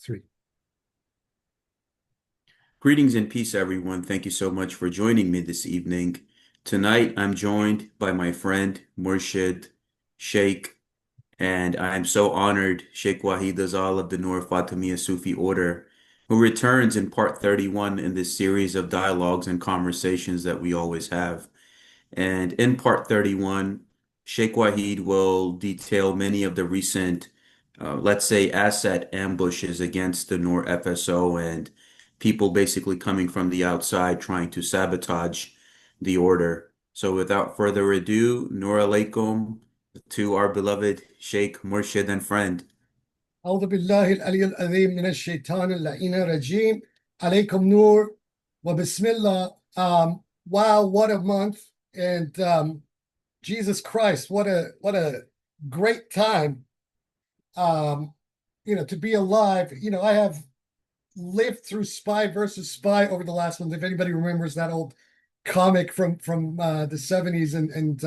Three. Greetings and peace, everyone. Thank you so much for joining me this evening. Tonight, I'm joined by my friend Murshid Sheikh, and I'm so honored Sheikh Wahid Azal of the Nur Fatimiyya Sufi Order, who returns in part 31 in this series of dialogues and conversations that we always have. And in part 31, Sheikh Wahid will detail many of the recent, let's say, asset ambushes against the Noor FSO and people basically coming from the outside trying to sabotage the order. So without further ado, Noor alaikum to our beloved Sheikh Murshid and friend. أعوذ بالله العلي العظيم من الشيطان اللعين الرجيم عليكم نور وبسم wow, what a month. And Jesus Christ, what a great time um, to be alive. I have lived through Spy versus Spy over the last month. If anybody remembers that old comic from the 70s and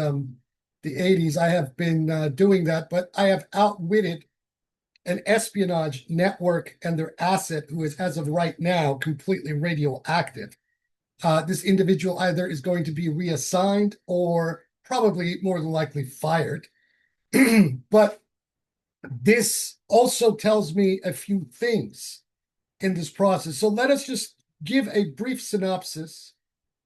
the 80s, I have been doing that, but I have outwitted an espionage network and their asset who is, as of right now, completely radioactive. This individual either is going to be reassigned or probably more than likely fired. But this also tells me a few things in this process. So let us just give a brief synopsis,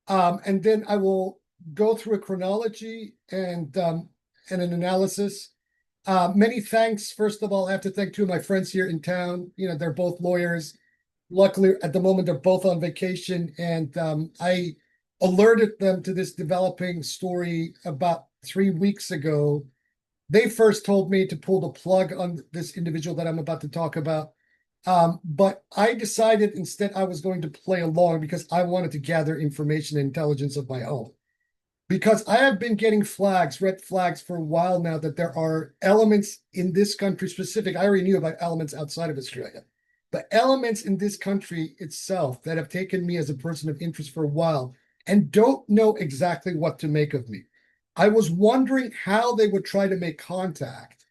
and then I will go through a chronology and an analysis. Many thanks. First of all, I have to thank two of my friends here in town. They're both lawyers. Luckily, at the moment, they're both on vacation, and I alerted them to this developing story about 3 weeks ago. They first told me to pull the plug on this individual that I'm about to talk about. But I decided instead I was going to play along because I wanted to gather information and intelligence of my own. Because I have been getting flags, red flags for a while now that there are elements in this country specific. I already knew about elements outside of Australia, but elements in this country itself that have taken me as a person of interest for a while and don't know exactly what to make of me. I was wondering how they would try to make contact,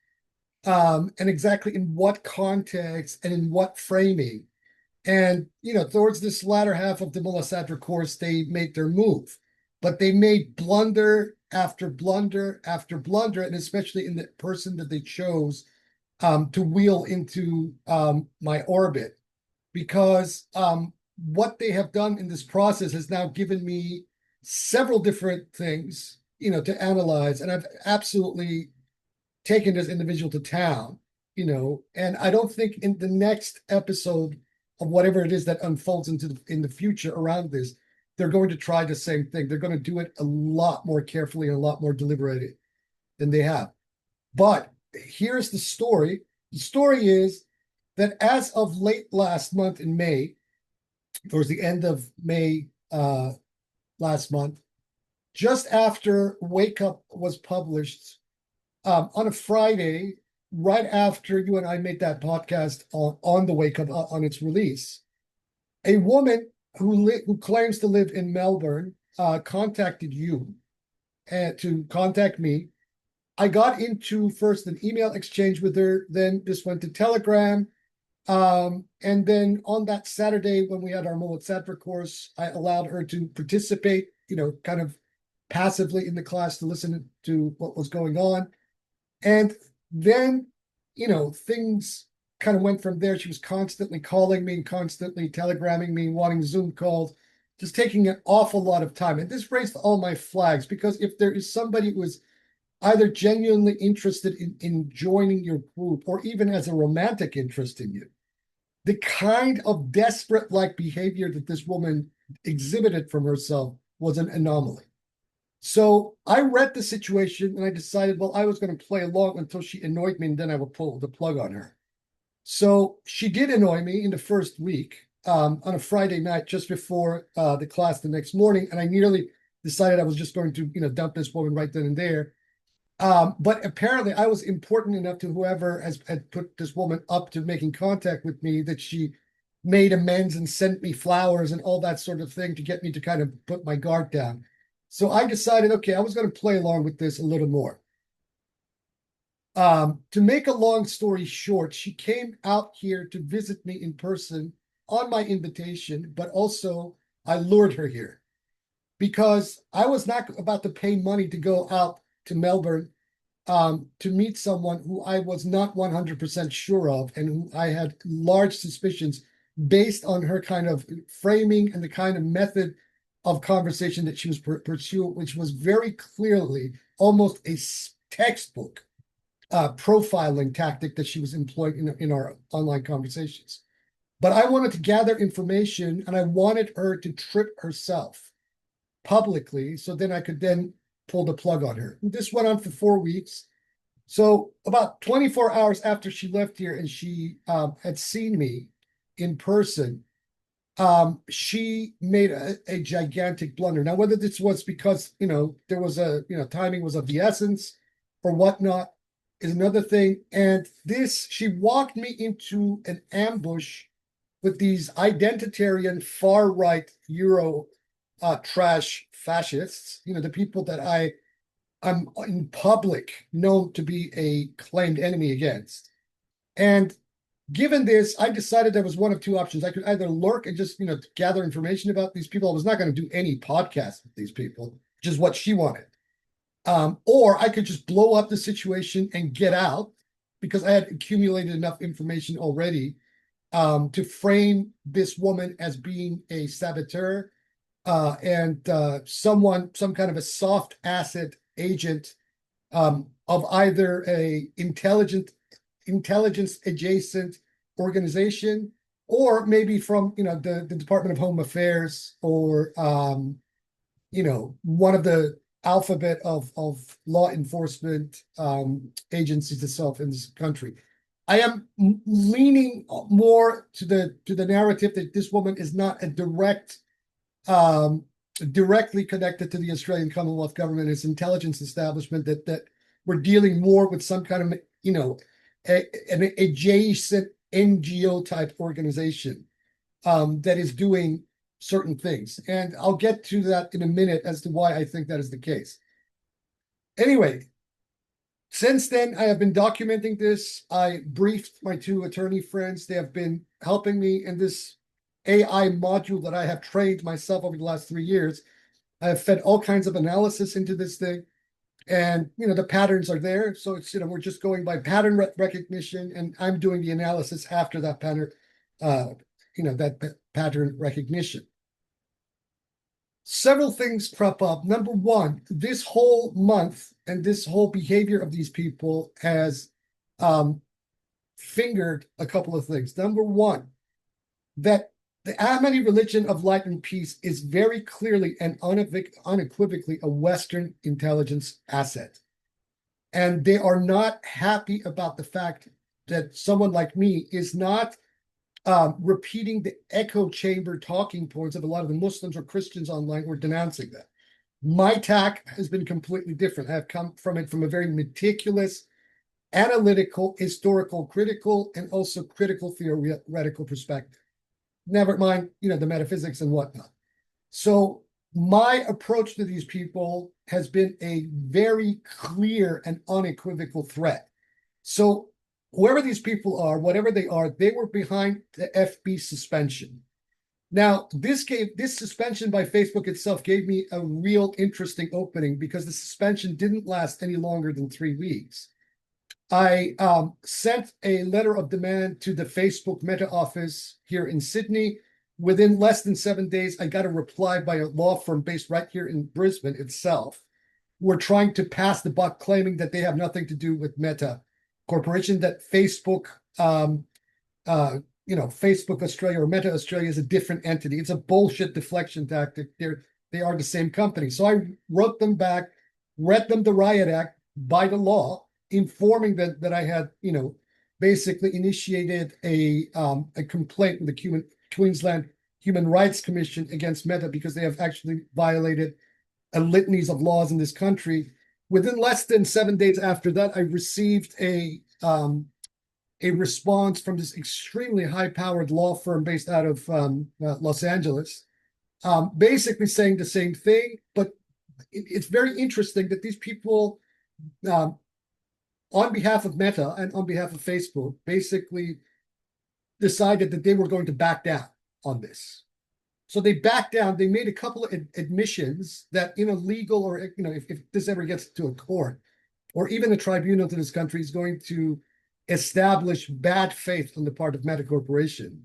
and exactly in what context and in what framing. And, towards this latter half of the Mullah Sadr course, they made their move, but they made blunder after blunder after blunder, and especially in the person that they chose to wheel into my orbit, because what they have done in this process has now given me several different things, to analyze, and I've absolutely taken this individual to town, and I don't think in the next episode of whatever it is that unfolds in the future around this, they're going to try the same thing. They're going to do it a lot more carefully and a lot more deliberated than they have. But here's the story. The story is that as of late last month in May, towards the end of May last month, just after Wake Up was published, on a Friday, right after you and I made that podcast on the Wake Up on its release, a woman who claims to live in Melbourne contacted you and to contact me. I got into first an email exchange with her, then this went to Telegram. And then on that Saturday, when we had our Mullah Sadr course, I allowed her to participate, kind of passively in the class to listen to what was going on. And then, things kind of went from there. She was constantly calling me, constantly telegramming me, wanting Zoom calls, just taking an awful lot of time. And this raised all my flags, because if there is somebody who is either genuinely interested in joining your group or even has a romantic interest in you, the kind of desperate like behavior that this woman exhibited from herself was an anomaly. So I read the situation and I decided, well, I was going to play along until she annoyed me, and then I would pull the plug on her. So she did annoy me in the first week, on a Friday night just before the class the next morning, and I nearly decided I was just going to, dump this woman right then and there. But apparently I was important enough to whoever had put this woman up to making contact with me that she made amends and sent me flowers and all that sort of thing to get me to kind of put my guard down. So I decided, okay, I was going to play along with this a little more. To make a long story short, she came out here to visit me in person on my invitation, but also I lured her here because I was not about to pay money to go out to Melbourne to meet someone who I was not 100% sure of and who I had large suspicions based on her kind of framing and the kind of method of conversation that she was pursuing, which was very clearly almost a textbook profiling tactic that she was employing in our online conversations. But I wanted to gather information and I wanted her to trip herself publicly so then I could then pull the plug on her. This went on for 4 weeks. So about 24 hours after she left here and she had seen me in person, she made a gigantic blunder. Now, whether this was because, there was timing was of the essence or whatnot is another thing. And she walked me into an ambush with these identitarian far-right Euro trash fascists, the people that I'm in public known to be a claimed enemy against. And given this, I decided there was one of two options. I could either lurk and just, gather information about these people. I was not going to do any podcast with these people, which is what she wanted. Or I could just blow up the situation and get out because I had accumulated enough information already to frame this woman as being a saboteur and some kind of a soft asset agent of either a intelligence adjacent organization or maybe from the Department of Home Affairs or one of the alphabet of law enforcement agencies itself in this country. I am leaning more to the narrative that this woman is not a directly connected to the Australian Commonwealth government, its intelligence establishment, that we're dealing more with some kind of an adjacent NGO type organization that is doing certain things. And I'll get to that in a minute as to why I think that is the case. Anyway, since then, I have been documenting this. I briefed my two attorney friends. They have been helping me in this AI module that I have trained myself over the last 3 years. I have fed all kinds of analysis into this thing. And, the patterns are there. So it's, we're just going by pattern recognition, and I'm doing the analysis after that pattern, that pattern recognition. Several things crop up. Number one, this whole month and this whole behavior of these people has fingered a couple of things. Number one, that the Ahmadi religion of light and peace is very clearly and unequivocally a Western intelligence asset. And they are not happy about the fact that someone like me is not repeating the echo chamber talking points of a lot of the Muslims or Christians online who are denouncing that. My tack has been completely different. I have come from it from a very meticulous, analytical, historical, critical, and also critical theoretical perspective. Never mind, the metaphysics and whatnot. So my approach to these people has been a very clear and unequivocal threat. So whoever these people are, whatever they are, they were behind the FB suspension. Now, this suspension by Facebook itself gave me a real interesting opening because the suspension didn't last any longer than 3 weeks. I sent a letter of demand to the Facebook Meta office here in Sydney. Within less than 7 days, I got a reply by a law firm based right here in Brisbane itself. We're trying to pass the buck, claiming that they have nothing to do with Meta Corporation, that Facebook, Facebook Australia or Meta Australia is a different entity. It's a bullshit deflection tactic. They are the same company. So I wrote them back, read them the Riot Act by the law, informing them that I had, basically initiated a complaint with the Queensland Human Rights Commission against Meta because they have actually violated a litanies of laws in this country. Within less than 7 days after that, I received a response from this extremely high-powered law firm based out of Los Angeles, basically saying the same thing. But it's very interesting that these people on behalf of Meta and on behalf of Facebook, basically decided that they were going to back down on this. So they backed down. They made a couple of admissions that in a legal, or if this ever gets to a court or even a tribunal to this country, is going to establish bad faith on the part of Meta Corporation.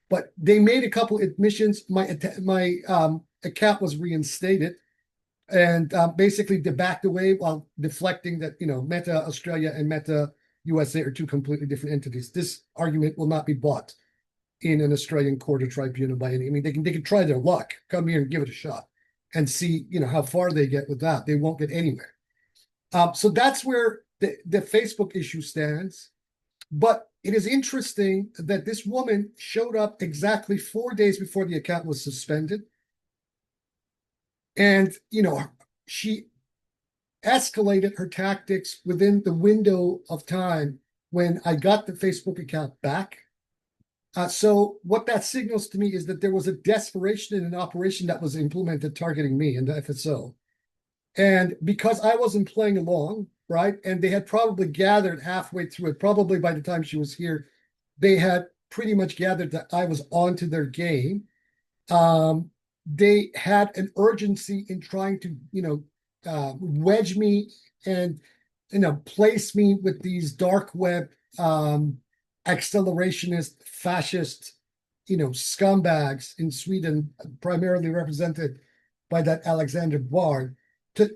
But they made a couple of admissions. My account was reinstated, and basically they backed away while deflecting that Meta Australia and Meta USA are two completely different entities. This argument will not be bought in an Australian court or tribunal by any. I mean, they can try their luck, come here and give it a shot, and see how far they get with that. They won't get anywhere. So that's where the Facebook issue stands. But it is interesting that this woman showed up exactly 4 days before the account was suspended. And, she escalated her tactics within the window of time when I got the Facebook account back. So what that signals to me is that there was a desperation in an operation that was implemented targeting me and the FSO. And because I wasn't playing along, right, and they had probably gathered halfway through it, probably by the time she was here, they had pretty much gathered that I was onto their game. They had an urgency in trying to, wedge me and, place me with these dark web accelerationist, fascist, scumbags in Sweden, primarily represented by that Alexander Bard,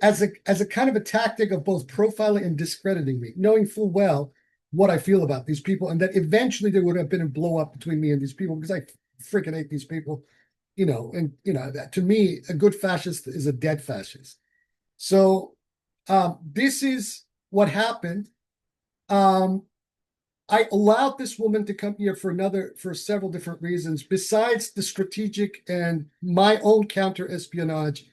as a kind of a tactic of both profiling and discrediting me, knowing full well what I feel about these people, and that eventually there would have been a blow up between me and these people, because I freaking hate these people, that to me, a good fascist is a dead fascist. So this is what happened. I allowed this woman to come here for several different reasons, besides the strategic and my own counter espionage,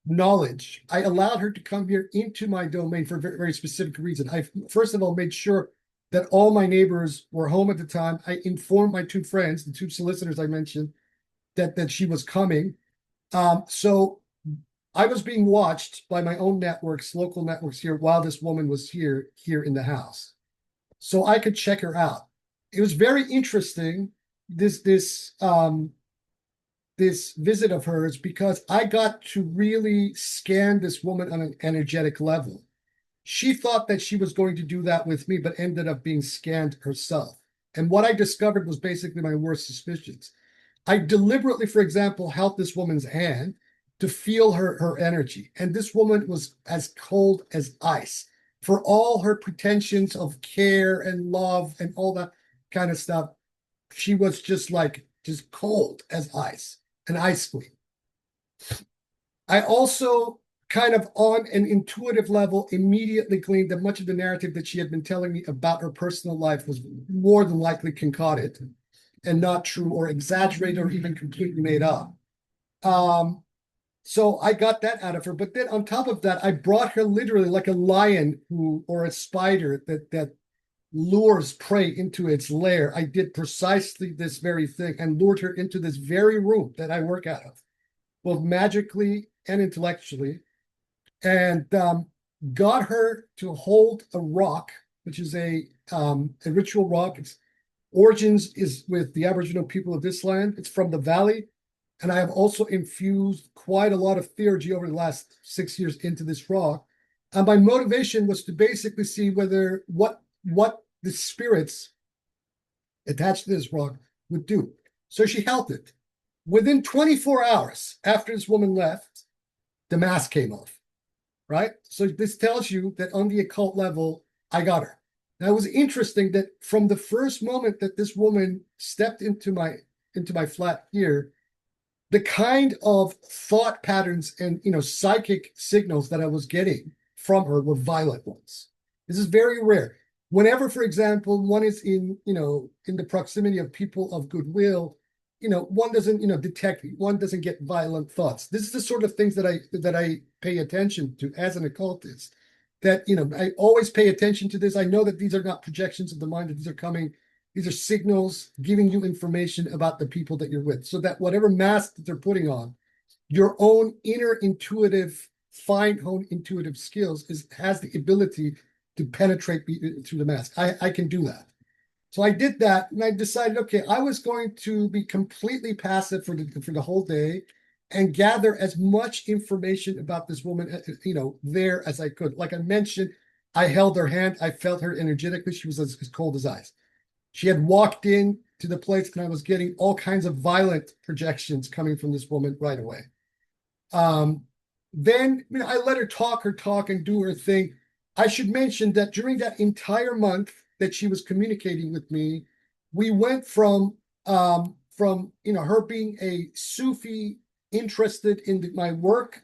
knowledge. I allowed her to come here into my domain for a very, very specific reason. I first of all made sure that all my neighbors were home at the time. I informed my two friends, the two solicitors I mentioned, that she was coming. So I was being watched by my own networks, local networks here, while this woman was here in the house, so I could check her out. It was very interesting, this visit of hers, because I got to really scan this woman on an energetic level. She thought that she was going to do that with me, but ended up being scanned herself. And what I discovered was basically my worst suspicions. I deliberately, for example, held this woman's hand to feel her energy. And this woman was as cold as ice. For all her pretensions of care and love and all that kind of stuff, she was just cold as ice, an ice queen. I also kind of on an intuitive level immediately gleaned that much of the narrative that she had been telling me about her personal life was more than likely concocted and not true, or exaggerated, or even completely made up. So I got that out of her. But then on top of that, I brought her literally like a lion or a spider that lures prey into its lair. I did precisely this very thing and lured her into this very room that I work out of, both magically and intellectually, and got her to hold a rock, which is a ritual rock. Its origins is with the Aboriginal people of this land. It's from the valley. And I have also infused quite a lot of theurgy over the last 6 years into this rock. And my motivation was to basically see whether what the spirits attached to this rock would do. So she held it. Within 24 hours after this woman left, the mask came off, right? So this tells you that on the occult level, I got her. Now, it was interesting that from the first moment that this woman stepped into my flat here, the kind of thought patterns and psychic signals that I was getting from her were violent ones. This is very rare. Whenever, for example, one is in the proximity of people of goodwill, one doesn't detect, one doesn't get violent thoughts. This is the sort of things that I pay attention to as an occultist. That I always pay attention to this. I know that these are not projections of the mind, that these are signals giving you information about the people that you're with, so that whatever mask that they're putting on, your own inner intuitive fine-honed intuitive skills has the ability to penetrate through the mask. I can do that. So I did that, and I decided, okay, I was going to be completely passive for the whole day and gather as much information about this woman, there as I could. Like I mentioned, I held her hand. I felt her energetically. She was as cold as ice. She had walked in to the place, and I was getting all kinds of violent projections coming from this woman right away. Then I let her talk and do her thing. I should mention that during that entire month that she was communicating with me, we went from her being a Sufi interested in my work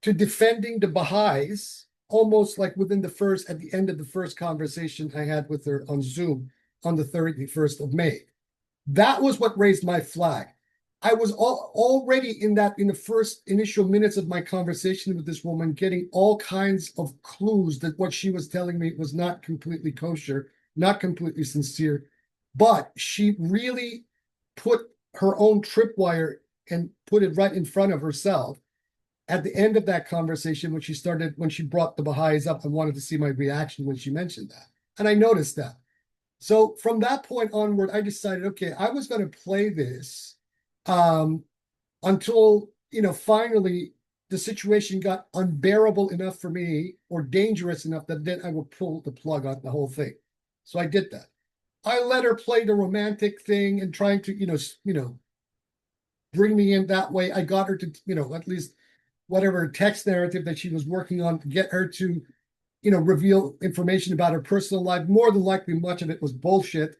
to defending the Baha'is, almost like at the end of the first conversation I had with her on Zoom on the 31st of May. That was what raised my flag. I was already in the first initial minutes of my conversation with this woman, getting all kinds of clues that what she was telling me was not completely kosher, not completely sincere, but she really put her own tripwire and put it right in front of herself at the end of that conversation when she brought the Baha'is up and wanted to see my reaction when she mentioned that. And I noticed that. So from that point onward, I decided, okay, I was going to play this until, finally the situation got unbearable enough for me or dangerous enough that then I would pull the plug on the whole thing. So I did that. I let her play the romantic thing and trying to, bring me in that way. I got her to, at least whatever text narrative that she was working on to get her to, reveal information about her personal life. More than likely, much of it was bullshit.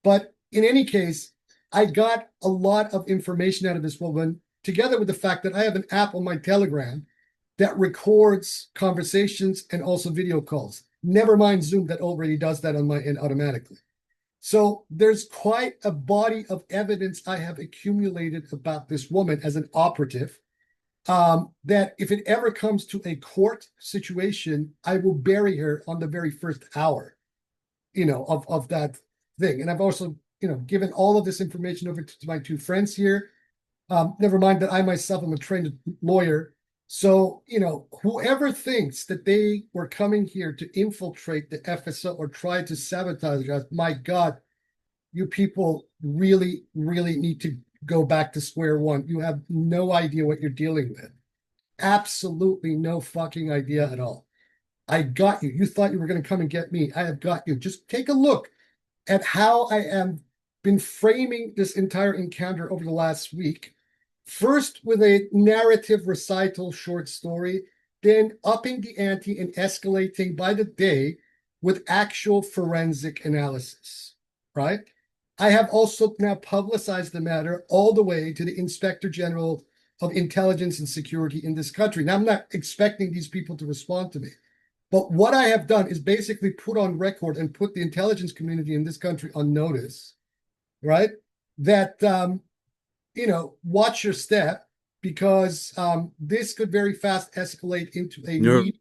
But in any case, I got a lot of information out of this woman, together with the fact that I have an app on my Telegram that records conversations and also video calls. Never mind Zoom that already does that on my end automatically. So there's quite a body of evidence I have accumulated about this woman as an operative, that if it ever comes to a court situation, I will bury her on the very first hour, of that thing. And I've also, given all of this information over to my two friends here. Never mind that I myself am a trained lawyer. So, whoever thinks that they were coming here to infiltrate the FSO or try to sabotage us, my God, you people really, really need to go back to square one. You have no idea what you're dealing with. Absolutely no fucking idea at all. I got you. You thought you were going to come and get me. I have got you. Just take a look at how I am been framing this entire encounter over the last week. First with a narrative recital short story, then upping the ante and escalating by the day with actual forensic analysis, right? I have also now publicized the matter all the way to the Inspector General of Intelligence and Security in this country. Now, I'm not expecting these people to respond to me, but what I have done is basically put on record and put the intelligence community in this country on notice, right? That, watch your step, because this could very fast escalate into a No, need.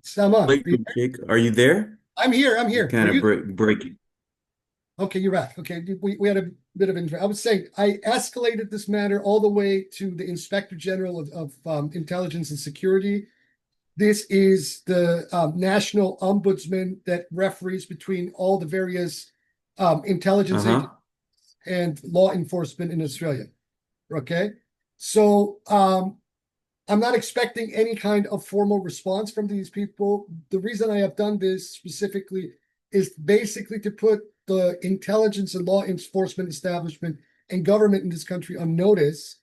Salman, Sheikh, are you there? I'm here. You're kind of breaking. Okay, you're back. Okay, we had a bit of interest. I was saying I escalated this matter all the way to the Inspector General of Intelligence and Security. This is the national ombudsman that referees between all the various intelligence agencies and law enforcement in Australia. Okay, so I'm not expecting any kind of formal response from these people. The reason I have done this specifically is basically to put the intelligence and law enforcement establishment and government in this country on notice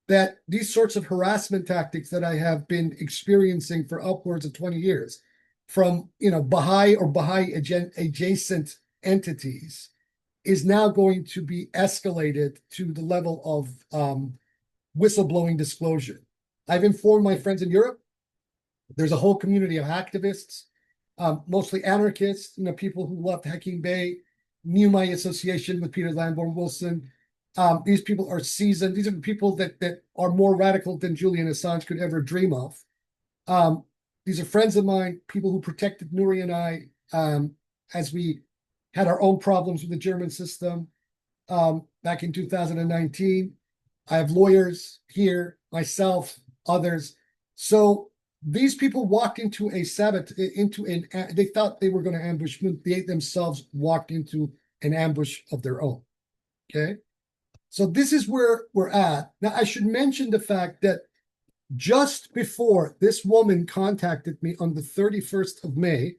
that these sorts of harassment tactics that I have been experiencing for upwards of 20 years from, Baha'i or Baha'i adjacent entities is now going to be escalated to the level of whistleblowing disclosure. I've informed my friends in Europe. There's a whole community of activists, mostly anarchists, people who loved Hacking Bay, knew my association with Peter Lamborn Wilson. These people are seasoned. These are people that are more radical than Julian Assange could ever dream of. These are friends of mine, people who protected Nuri and I as we had our own problems with the German system back in 2019. I have lawyers here, myself, others. So these people walked into a they thought they were going to ambush me. They themselves walked into an ambush of their own. Okay. So this is where we're at. Now, I should mention the fact that just before this woman contacted me on the 31st of May,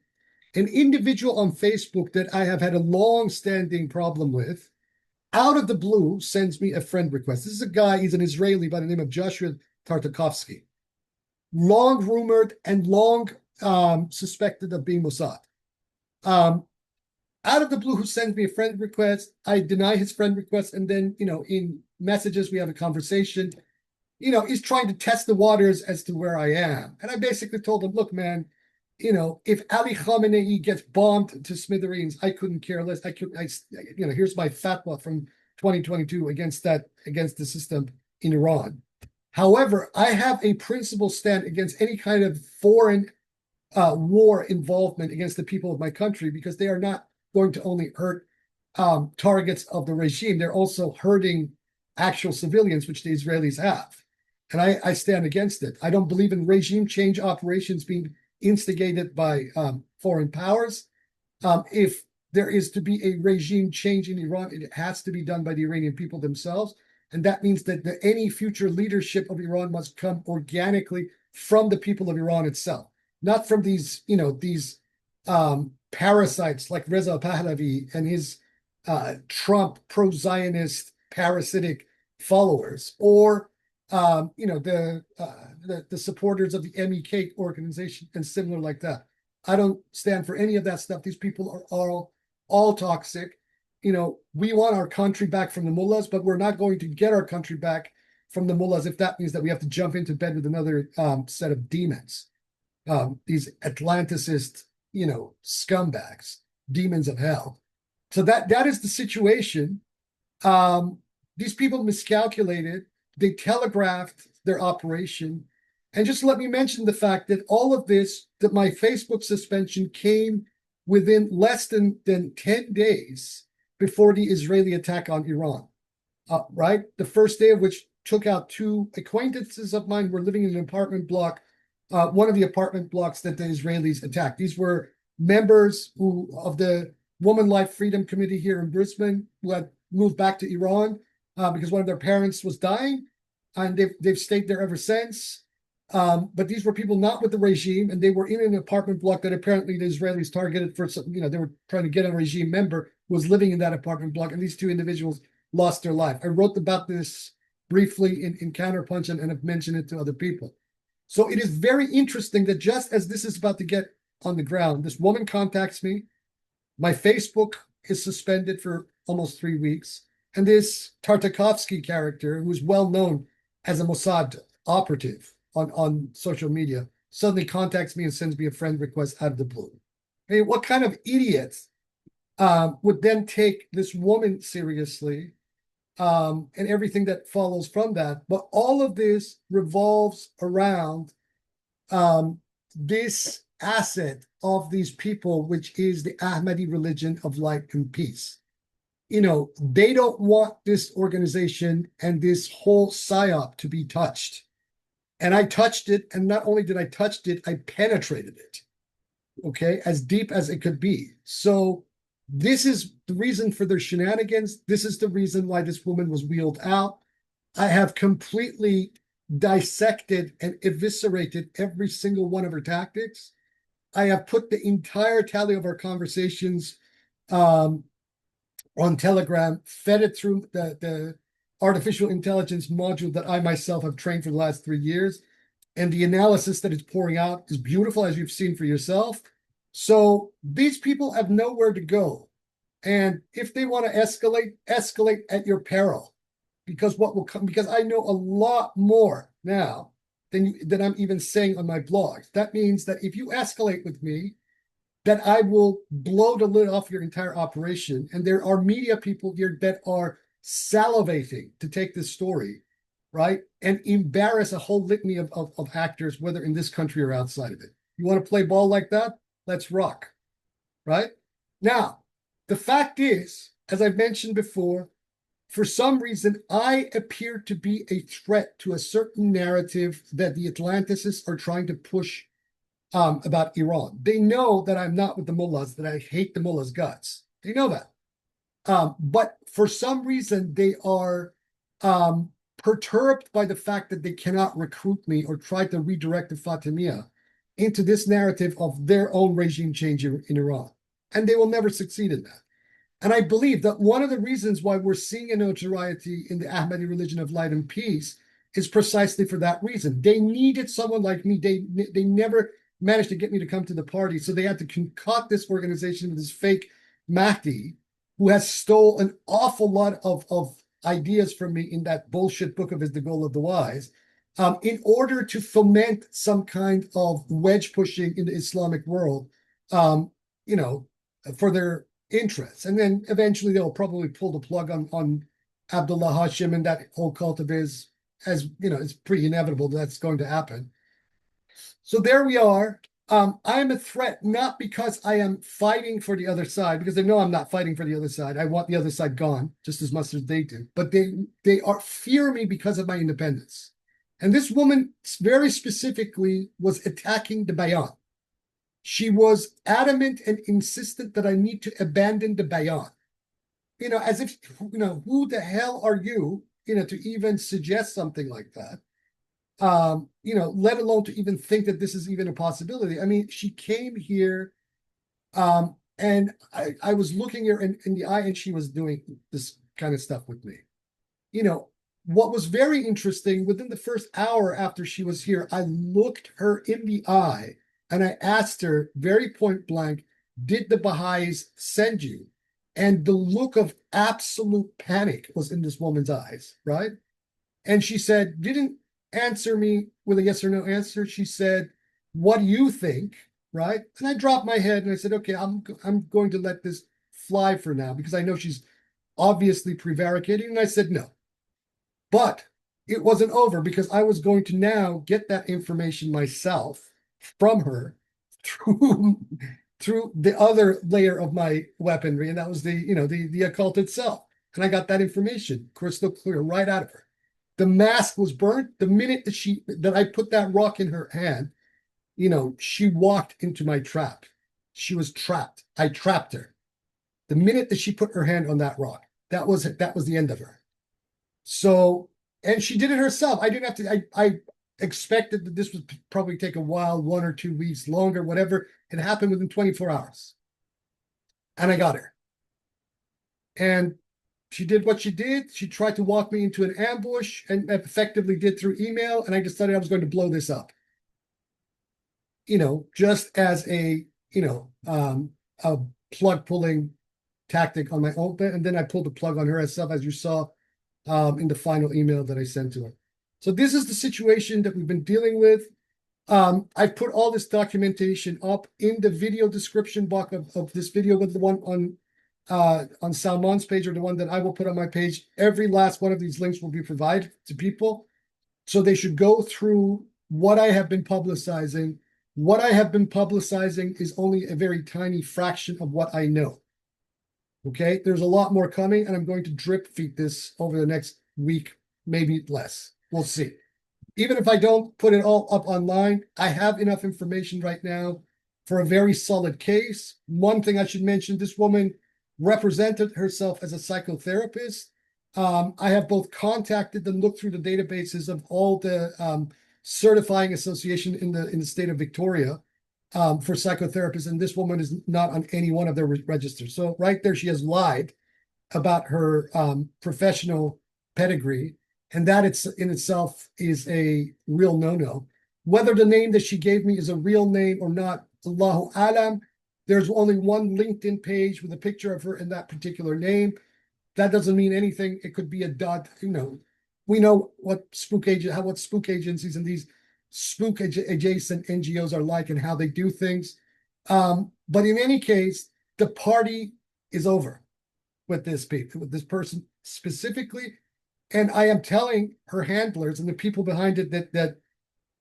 an individual on Facebook that I have had a long-standing problem with, out of the blue, sends me a friend request. This is a guy, he's an Israeli by the name of Joshua Tartakovsky. Long rumored and long suspected of being Mossad. Out of the blue, who sends me a friend request, I deny his friend request, and then, in messages, we have a conversation. He's trying to test the waters as to where I am. And I basically told him, look, man, if Ali Khamenei gets bombed to smithereens, I couldn't care less. Here's my fatwa from 2022 against the system in Iran. However, I have a principled stand against any kind of foreign war involvement against the people of my country, because they are not going to only hurt targets of the regime. They're also hurting actual civilians, which the Israelis have. And I stand against it. I don't believe in regime change operations being instigated by foreign powers. If there is to be a regime change in Iran, it has to be done by the Iranian people themselves. And that means that any future leadership of Iran must come organically from the people of Iran itself, not from these parasites like Reza Pahlavi and his Trump pro-Zionist parasitic followers, or the supporters of the MEK organization and similar like that. I don't stand for any of that stuff. These people are all toxic. We want our country back from the mullahs, but we're not going to get our country back from the mullahs if that means that we have to jump into bed with another set of demons. These Atlanticist, scumbags, demons of hell. So that is the situation. These people miscalculated. They telegraphed their operation. And just let me mention the fact that all of this, that my Facebook suspension came within less than 10 days before the Israeli attack on Iran, right? The first day of which took out two acquaintances of mine who were living in an apartment block, one of the apartment blocks that the Israelis attacked. These were members of the Woman Life Freedom Committee here in Brisbane who had moved back to Iran because one of their parents was dying, and they've stayed there ever since. But these were people not with the regime, and they were in an apartment block that apparently the Israelis targeted for some, they were trying to get a regime member who was living in that apartment block, and these two individuals lost their life. I wrote about this briefly in Counterpunch and have mentioned it to other people. So it is very interesting that just as this is about to get on the ground, this woman contacts me. My Facebook is suspended for almost 3 weeks. And this Tartakovsky character, who is well known as a Mossad operative on social media, suddenly contacts me and sends me a friend request out of the blue. Hey, what kind of idiots would then take this woman seriously and everything that follows from that? But all of this revolves around this asset of these people, which is the Ahmadi religion of light and peace. They don't want this organization and this whole psyop to be touched. And I touched it, and not only did I touch it, I penetrated it, okay, as deep as it could be. So this is the reason for their shenanigans. This is the reason why this woman was wheeled out. I have completely dissected and eviscerated every single one of her tactics. I have put the entire tally of our conversations on Telegram, fed it through the artificial intelligence module that I myself have trained for the last 3 years. And the analysis that it's pouring out is beautiful, as you've seen for yourself. So these people have nowhere to go. And if they want to escalate at your peril. Because what will come, because I know a lot more now than I'm even saying on my blogs. That means that if you escalate with me, that I will blow the lid off your entire operation. And there are media people here that are salivating to take this story, right, and embarrass a whole litany of actors, whether in this country or outside of it. You want to play ball like that? Let's rock, right? Now, the fact is, as I've mentioned before, for some reason, I appear to be a threat to a certain narrative that the Atlanticists are trying to push about Iran. They know that I'm not with the mullahs, that I hate the mullahs' guts. They know that. But for some reason, they are perturbed by the fact that they cannot recruit me or try to redirect the Fatimiyya into this narrative of their own regime change in Iran. And they will never succeed in that. And I believe that one of the reasons why we're seeing a notoriety in the Ahmadi religion of light and peace is precisely for that reason. They needed someone like me. They never managed to get me to come to the party, so they had to concoct this organization with this fake Mahdi, who has stole an awful lot of ideas from me in that bullshit book of his The Goal of the Wise, in order to foment some kind of wedge pushing in the Islamic world, for their interests. And then eventually they'll probably pull the plug on Abdullah Hashim and that whole cult of his, as you know, it's pretty inevitable that's going to happen. So there we are. I am a threat, not because I am fighting for the other side, because they know I'm not fighting for the other side. I want the other side gone just as much as they do. But they fear me because of my independence. And this woman very specifically was attacking the Bayān. She was adamant and insistent that I need to abandon the Bayān. As if, who the hell are you, to even suggest something like that? Let alone to even think that this is even a possibility. I mean, she came here, and I was looking her in the eye, and she was doing this kind of stuff with me. What was very interesting, within the first hour after she was here, I looked her in the eye and I asked her very point blank, did the Baha'is send you? And the look of absolute panic was in this woman's eyes, right? And she said, didn't answer me with a yes or no answer. She said, what do you think, right? And I dropped my head and I said, okay, I'm going to let this fly for now because I know she's obviously prevaricating. And I said, no. But it wasn't over because I was going to now get that information myself from her through the other layer of my weaponry, and that was the occult itself. And I got that information crystal clear right out of her. The mask was burnt the minute that I put that rock in her hand. She walked into my trap. She was trapped. I trapped her. The minute that she put her hand on that rock, that was it. That was the end of her. So, and she did it herself. I didn't have to. I expected that this would probably take a while, 1 or 2 weeks longer, whatever. It happened within 24 hours. And I got her. And she did what she did. She tried to walk me into an ambush and effectively did through email. And I decided I was going to blow this up. Just as a plug pulling tactic on my own. And then I pulled the plug on her herself, as you saw in the final email that I sent to her. So this is the situation that we've been dealing with. I put all this documentation up in the video description box of this video, with the one on Salman's page or the one that I will put on my page. Every last one of these links will be provided to people. So they should go through what I have been publicizing. What I have been publicizing is only a very tiny fraction of what I know. Okay, there's a lot more coming, and I'm going to drip feed this over the next week, maybe less. We'll see. Even if I don't put it all up online, I have enough information right now for a very solid case. One thing I should mention, this woman represented herself as a psychotherapist. I have both contacted and looked through the databases of all the certifying association in the state of Victoria for psychotherapists, and this woman is not on any one of their registers. So right there, she has lied about her professional pedigree. And that in itself is a real no-no. Whether the name that she gave me is a real name or not, Allahu Alam. There's only one LinkedIn page with a picture of her in that particular name. That doesn't mean anything. It could be a dot. We know what spook agencies and these spook adjacent NGOs are like and how they do things. But in any case, the party is over with this person specifically. And I am telling her handlers and the people behind it that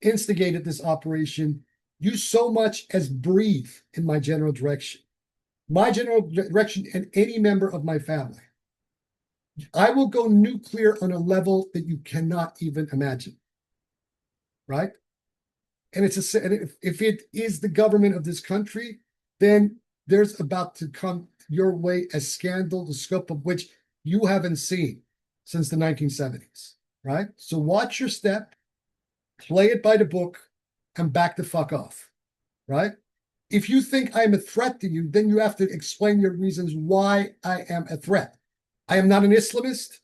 instigated this operation, you so much as breathe in my general direction and any member of my family. I will go nuclear on a level that you cannot even imagine, right? And if it is the government of this country, then there's about to come your way a scandal, the scope of which you haven't seen since the 1970s, right? So watch your step, play it by the book, and back the fuck off, right? If you think I'm a threat to you, then you have to explain your reasons why I am a threat. I am not an Islamist.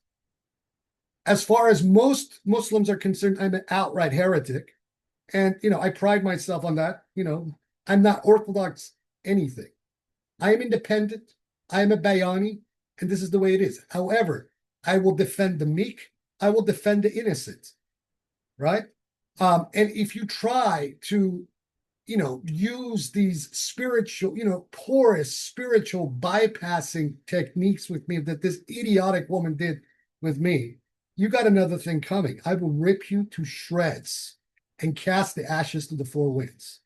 As far as most Muslims are concerned, I'm an outright heretic. And, I pride myself on that. I'm not Orthodox anything. I am independent. I am a Bayānī, and this is the way it is. However, I will defend the meek. I will defend the innocent, right? And if you try to, use these spiritual, porous spiritual bypassing techniques with me that this idiotic woman did with me, you got another thing coming. I will rip you to shreds and cast the ashes to the four winds.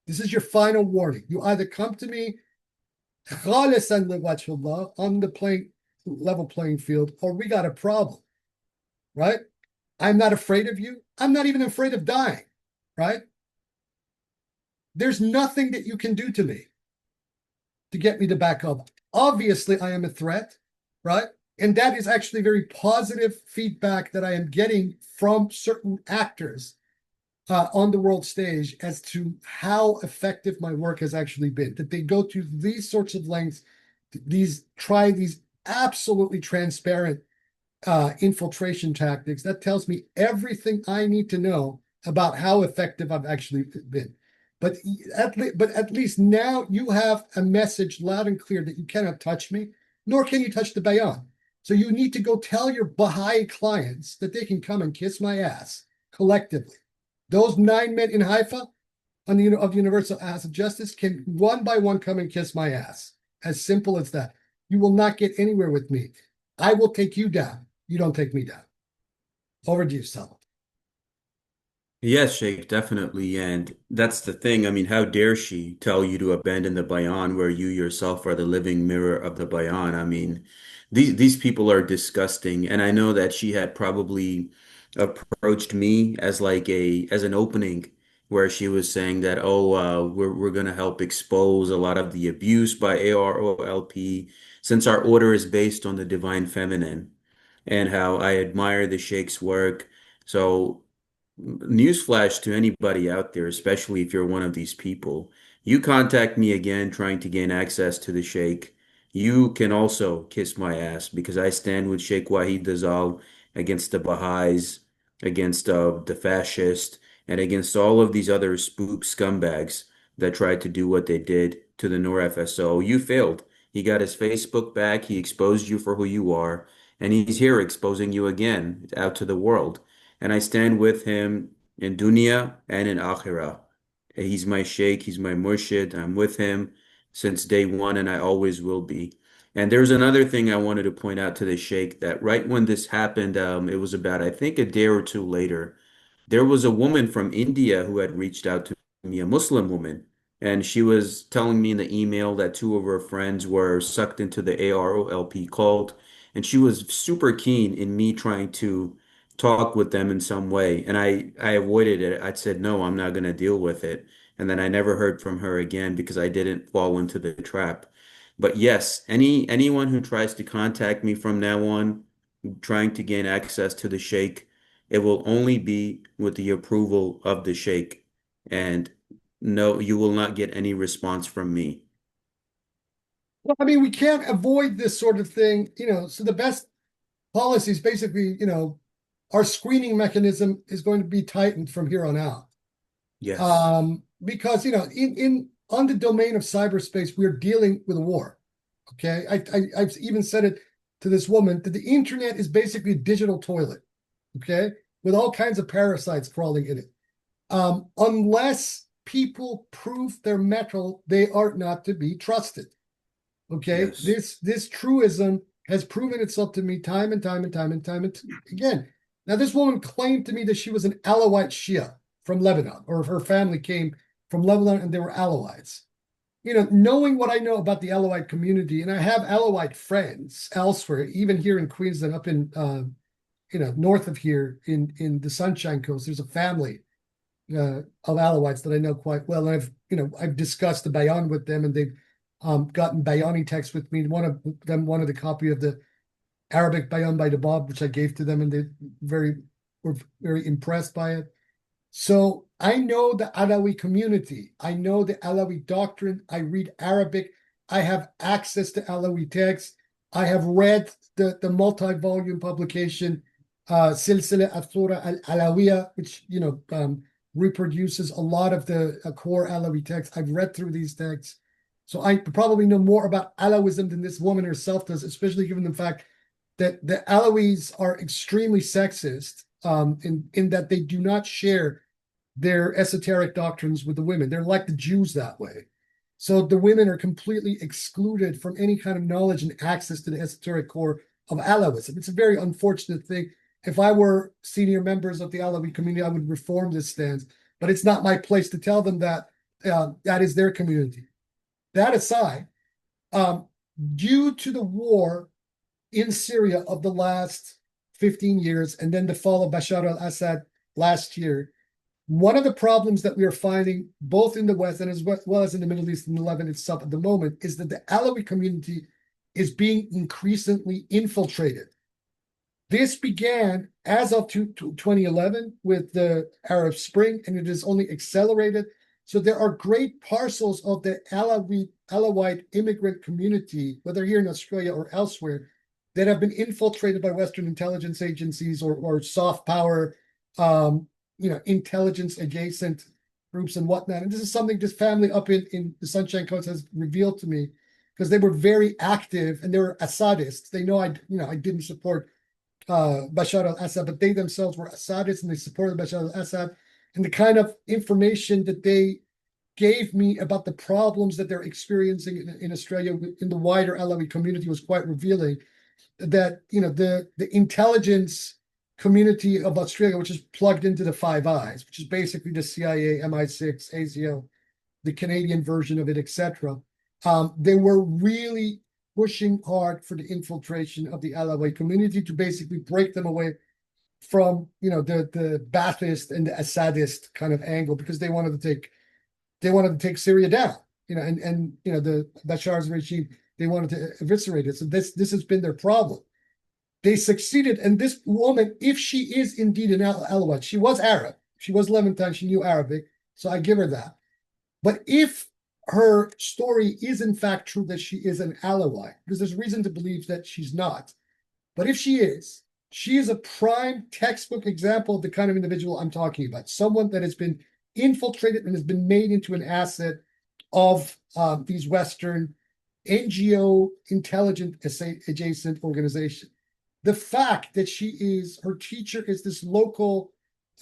This is your final warning. You either come to me on the level playing field, or we got a problem, right? I'm not afraid of you. I'm not even afraid of dying, right? There's nothing that you can do to me to get me to back up. Obviously, I am a threat, right? And that is actually very positive feedback that I am getting from certain actors on the world stage as to how effective my work has actually been. That they go to these sorts of lengths, try these absolutely transparent infiltration tactics. That tells me everything I need to know about how effective I've actually been. But at least now you have a message loud and clear that you cannot touch me, nor can you touch the Bayān. So you need to go tell your Baha'i clients that they can come and kiss my ass collectively. Those 9 men in Haifa of Universal House of Justice can one by one come and kiss my ass. As simple as that. You will not get anywhere with me. I will take you down. You don't take me down. Over to you, Salman. Yes, Sheikh, definitely. And that's the thing. I mean, how dare she tell you to abandon the Bayan where you yourself are the living mirror of the Bayan? I mean, these people are disgusting. And I know that she had probably approached me as like as an opening where she was saying that, oh, we're gonna help expose a lot of the abuse by AROLP since our order is based on the divine feminine and how I admire the Sheikh's work. So newsflash to anybody out there, especially if you're one of these people. You contact me again trying to gain access to the Sheikh. You can also kiss my ass because I stand with Sheikh Wahid Azal against the Baha'is, against the fascists, and against all of these other spook scumbags that tried to do what they did to the NOR FSO. You failed. He got his Facebook back. He exposed you for who you are. And he's here exposing you again out to the world, and I stand with him in dunya and in akhirah. He's my sheikh, he's my murshid. I'm with him since day one, and I always will be. And there's another thing I wanted to point out to the sheikh that right when this happened, it was about, I think, a day or two later, there was a woman from India who had reached out to me, a Muslim woman, and she was telling me in the email that two of her friends were sucked into the AROLP cult, and she was super keen in me trying to talk with them in some way. And I avoided it. I said, no, I'm not going to deal with it. And then I never heard from her again because I didn't fall into the trap. But yes, anyone who tries to contact me from now on, trying to gain access to the Sheikh, it will only be with the approval of the Sheikh. And no, you will not get any response from me. Well, I mean, we can't avoid this sort of thing, so the best policy is basically, our screening mechanism is going to be tightened from here on out. Yes. Because in on the domain of cyberspace, we're dealing with a war. Okay, I've even said it to this woman that the internet is basically a digital toilet. Okay, with all kinds of parasites crawling in it. Unless people prove their mettle, they are not to be trusted. Okay, Yes. this truism has proven itself to me time and time and time and time and again. Now, this woman claimed to me that she was an Alawite Shia from Lebanon, or her family came from Lebanon and they were Alawites. knowing what I know about the Alawite community, and I have Alawite friends elsewhere, even here in Queensland, up in north of here in the Sunshine Coast. There's a family of Alawites that I know quite well. And I've discussed the Bayānī with them, and they've gotten Bayānī texts with me. One of them wanted a copy of the Arabic Bayān by the Bab, which I gave to them, and they were very impressed by it. So I know the Alawi community. I know the Alawi doctrine. I read Arabic. I have access to Alawi texts. I have read the multi-volume publication, Silsila al-Thura al-Alawiya, which, reproduces a lot of the core Alawi texts. I've read through these texts. So I probably know more about Alawism than this woman herself does, especially given the fact that the Alawis are extremely sexist, in that they do not share their esoteric doctrines with the women. They're like the Jews that way. So the women are completely excluded from any kind of knowledge and access to the esoteric core of Alawism. It's a very unfortunate thing. If I were senior members of the Alawi community, I would reform this stance, but it's not my place to tell them that that is their community. That aside, due to the war in Syria of the last 15 years, and then the fall of Bashar al-Assad last year, one of the problems that we are finding both in the West and as well as in the Middle East and the Levant itself at the moment is that the Alawi community is being increasingly infiltrated. This began as of 2011 with the Arab Spring, and it has only accelerated. So there are great parcels of the Alawite immigrant community, whether here in Australia or elsewhere, that have been infiltrated by Western intelligence agencies or soft power, intelligence adjacent groups and whatnot. And this is something this family up in the Sunshine Coast has revealed to me, because they were very active and they were Assadists. They know I didn't support Bashar al-Assad, but they themselves were Assadists and they supported Bashar al-Assad. And the kind of information that they gave me about the problems that they're experiencing in Australia in the wider Alawi community was quite revealing. That the intelligence community of Australia, which is plugged into the Five Eyes, which is basically the CIA, MI6, ASIO, the Canadian version of it, etc. They were really pushing hard for the infiltration of the Alawi community to basically break them away from the Ba'athist and the Assadist kind of angle, because they wanted to take Syria down, and the Bashar's regime, they wanted to eviscerate it. So this has been their problem. They succeeded, and this woman, if she is indeed an Alawite, she was Arab, she was Levantine, she knew Arabic, so I give her that. But if her story is in fact true that she is an Alawite, because there's reason to believe that she's not, but if she is a prime textbook example of the kind of individual I'm talking about, someone that has been infiltrated and has been made into an asset of these Western NGO intelligent adjacent organization. The fact that her teacher is this local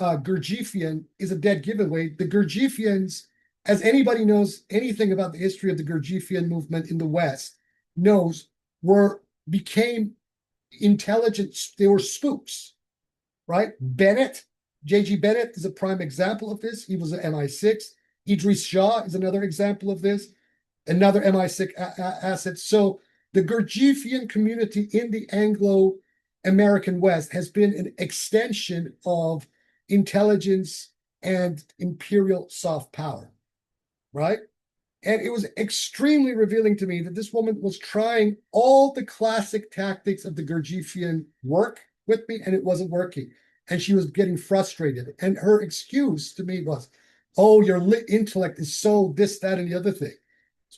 Gurdjieffian is a dead giveaway. The Gurdjieffians, as anybody knows anything about the history of the Gurdjieffian movement in the West, knows, became intelligent. They were spooks, right? J.G. Bennett is a prime example of this. He was an MI6. Idris Shah is another example of this, another MI6 asset. So the Gurdjieffian community in the Anglo-American West has been an extension of intelligence and imperial soft power, right? And it was extremely revealing to me that this woman was trying all the classic tactics of the Gurdjieffian work with me, and it wasn't working. And she was getting frustrated. And her excuse to me was, oh, your intellect is so this, that, and the other thing.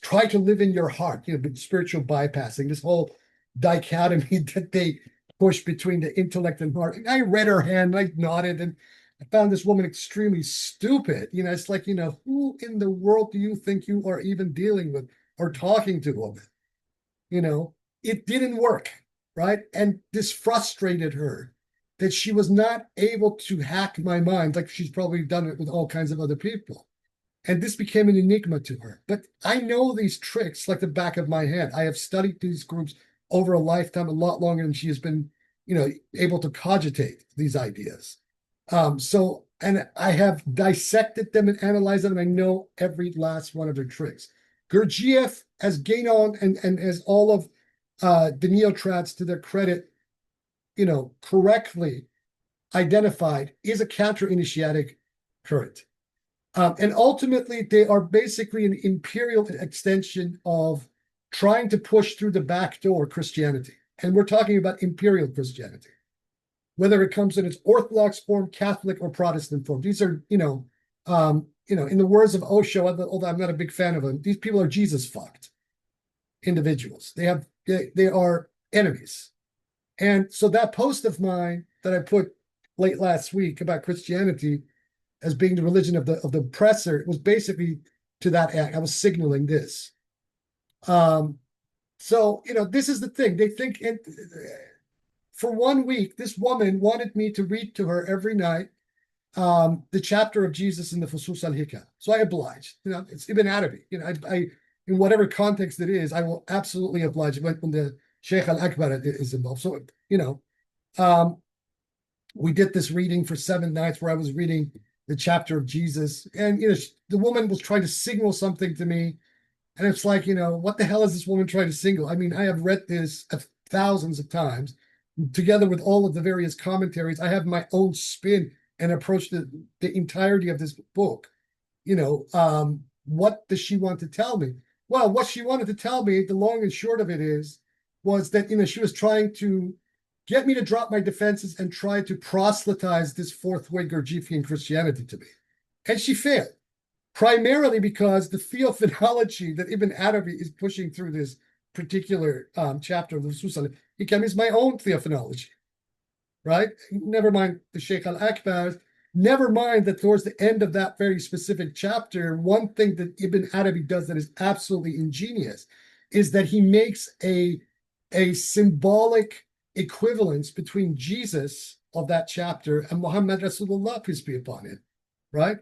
Try to live in your heart, spiritual bypassing, this whole dichotomy that they push between the intellect and heart. And I read her hand, I nodded, and I found this woman extremely stupid. It's like, who in the world do you think you are even dealing with or talking to woman? It didn't work, right? And this frustrated her, that she was not able to hack my mind like she's probably done it with all kinds of other people. And this became an enigma to her. But I know these tricks like the back of my hand. I have studied these groups over a lifetime, a lot longer than she has been, able to cogitate these ideas. And I have dissected them and analyzed them, and I know every last one of their tricks. Gurdjieff, as Guénon and as all of the neo-trats, to their credit, correctly identified, is a counter-initiatic current. And ultimately, they are basically an imperial extension of trying to push through the back door Christianity. And we're talking about imperial Christianity, whether it comes in its Orthodox form, Catholic, or Protestant form. These are, in the words of Osho, although I'm not a big fan of him, these people are Jesus fucked individuals. They are enemies. And so that post of mine that I put late last week about Christianity as being the religion of the oppressor was basically to that act. I was signaling this. So, this is the thing. They think for 1 week, this woman wanted me to read to her every night the chapter of Jesus in the Fusus al-Hikam. So I obliged. It's Ibn Arabi. I in whatever context it is, I will absolutely oblige when the Sheikh al-Akbar is involved. So, we did this reading for 7 nights where I was reading the chapter of Jesus. And, the woman was trying to signal something to me. And it's like, what the hell is this woman trying to signal? I mean, I have read this thousands of times, together with all of the various commentaries. I have my own spin and approach to the entirety of this book. What does she want to tell me? Well, what she wanted to tell me, the long and short of it was that, she was trying to get me to drop my defenses and try to proselytize this fourth way Gurdjieffian Christianity to me. And she failed, primarily because the theophenology that Ibn Arabi is pushing through this particular chapter of the Fusus al-Hikam is my own theophenology, right? Never mind the Sheikh al-Akbar. Never mind that towards the end of that very specific chapter, one thing that Ibn Arabi does that is absolutely ingenious is that he makes a symbolic equivalence between Jesus of that chapter and Muhammad Rasulullah, peace be upon him, right?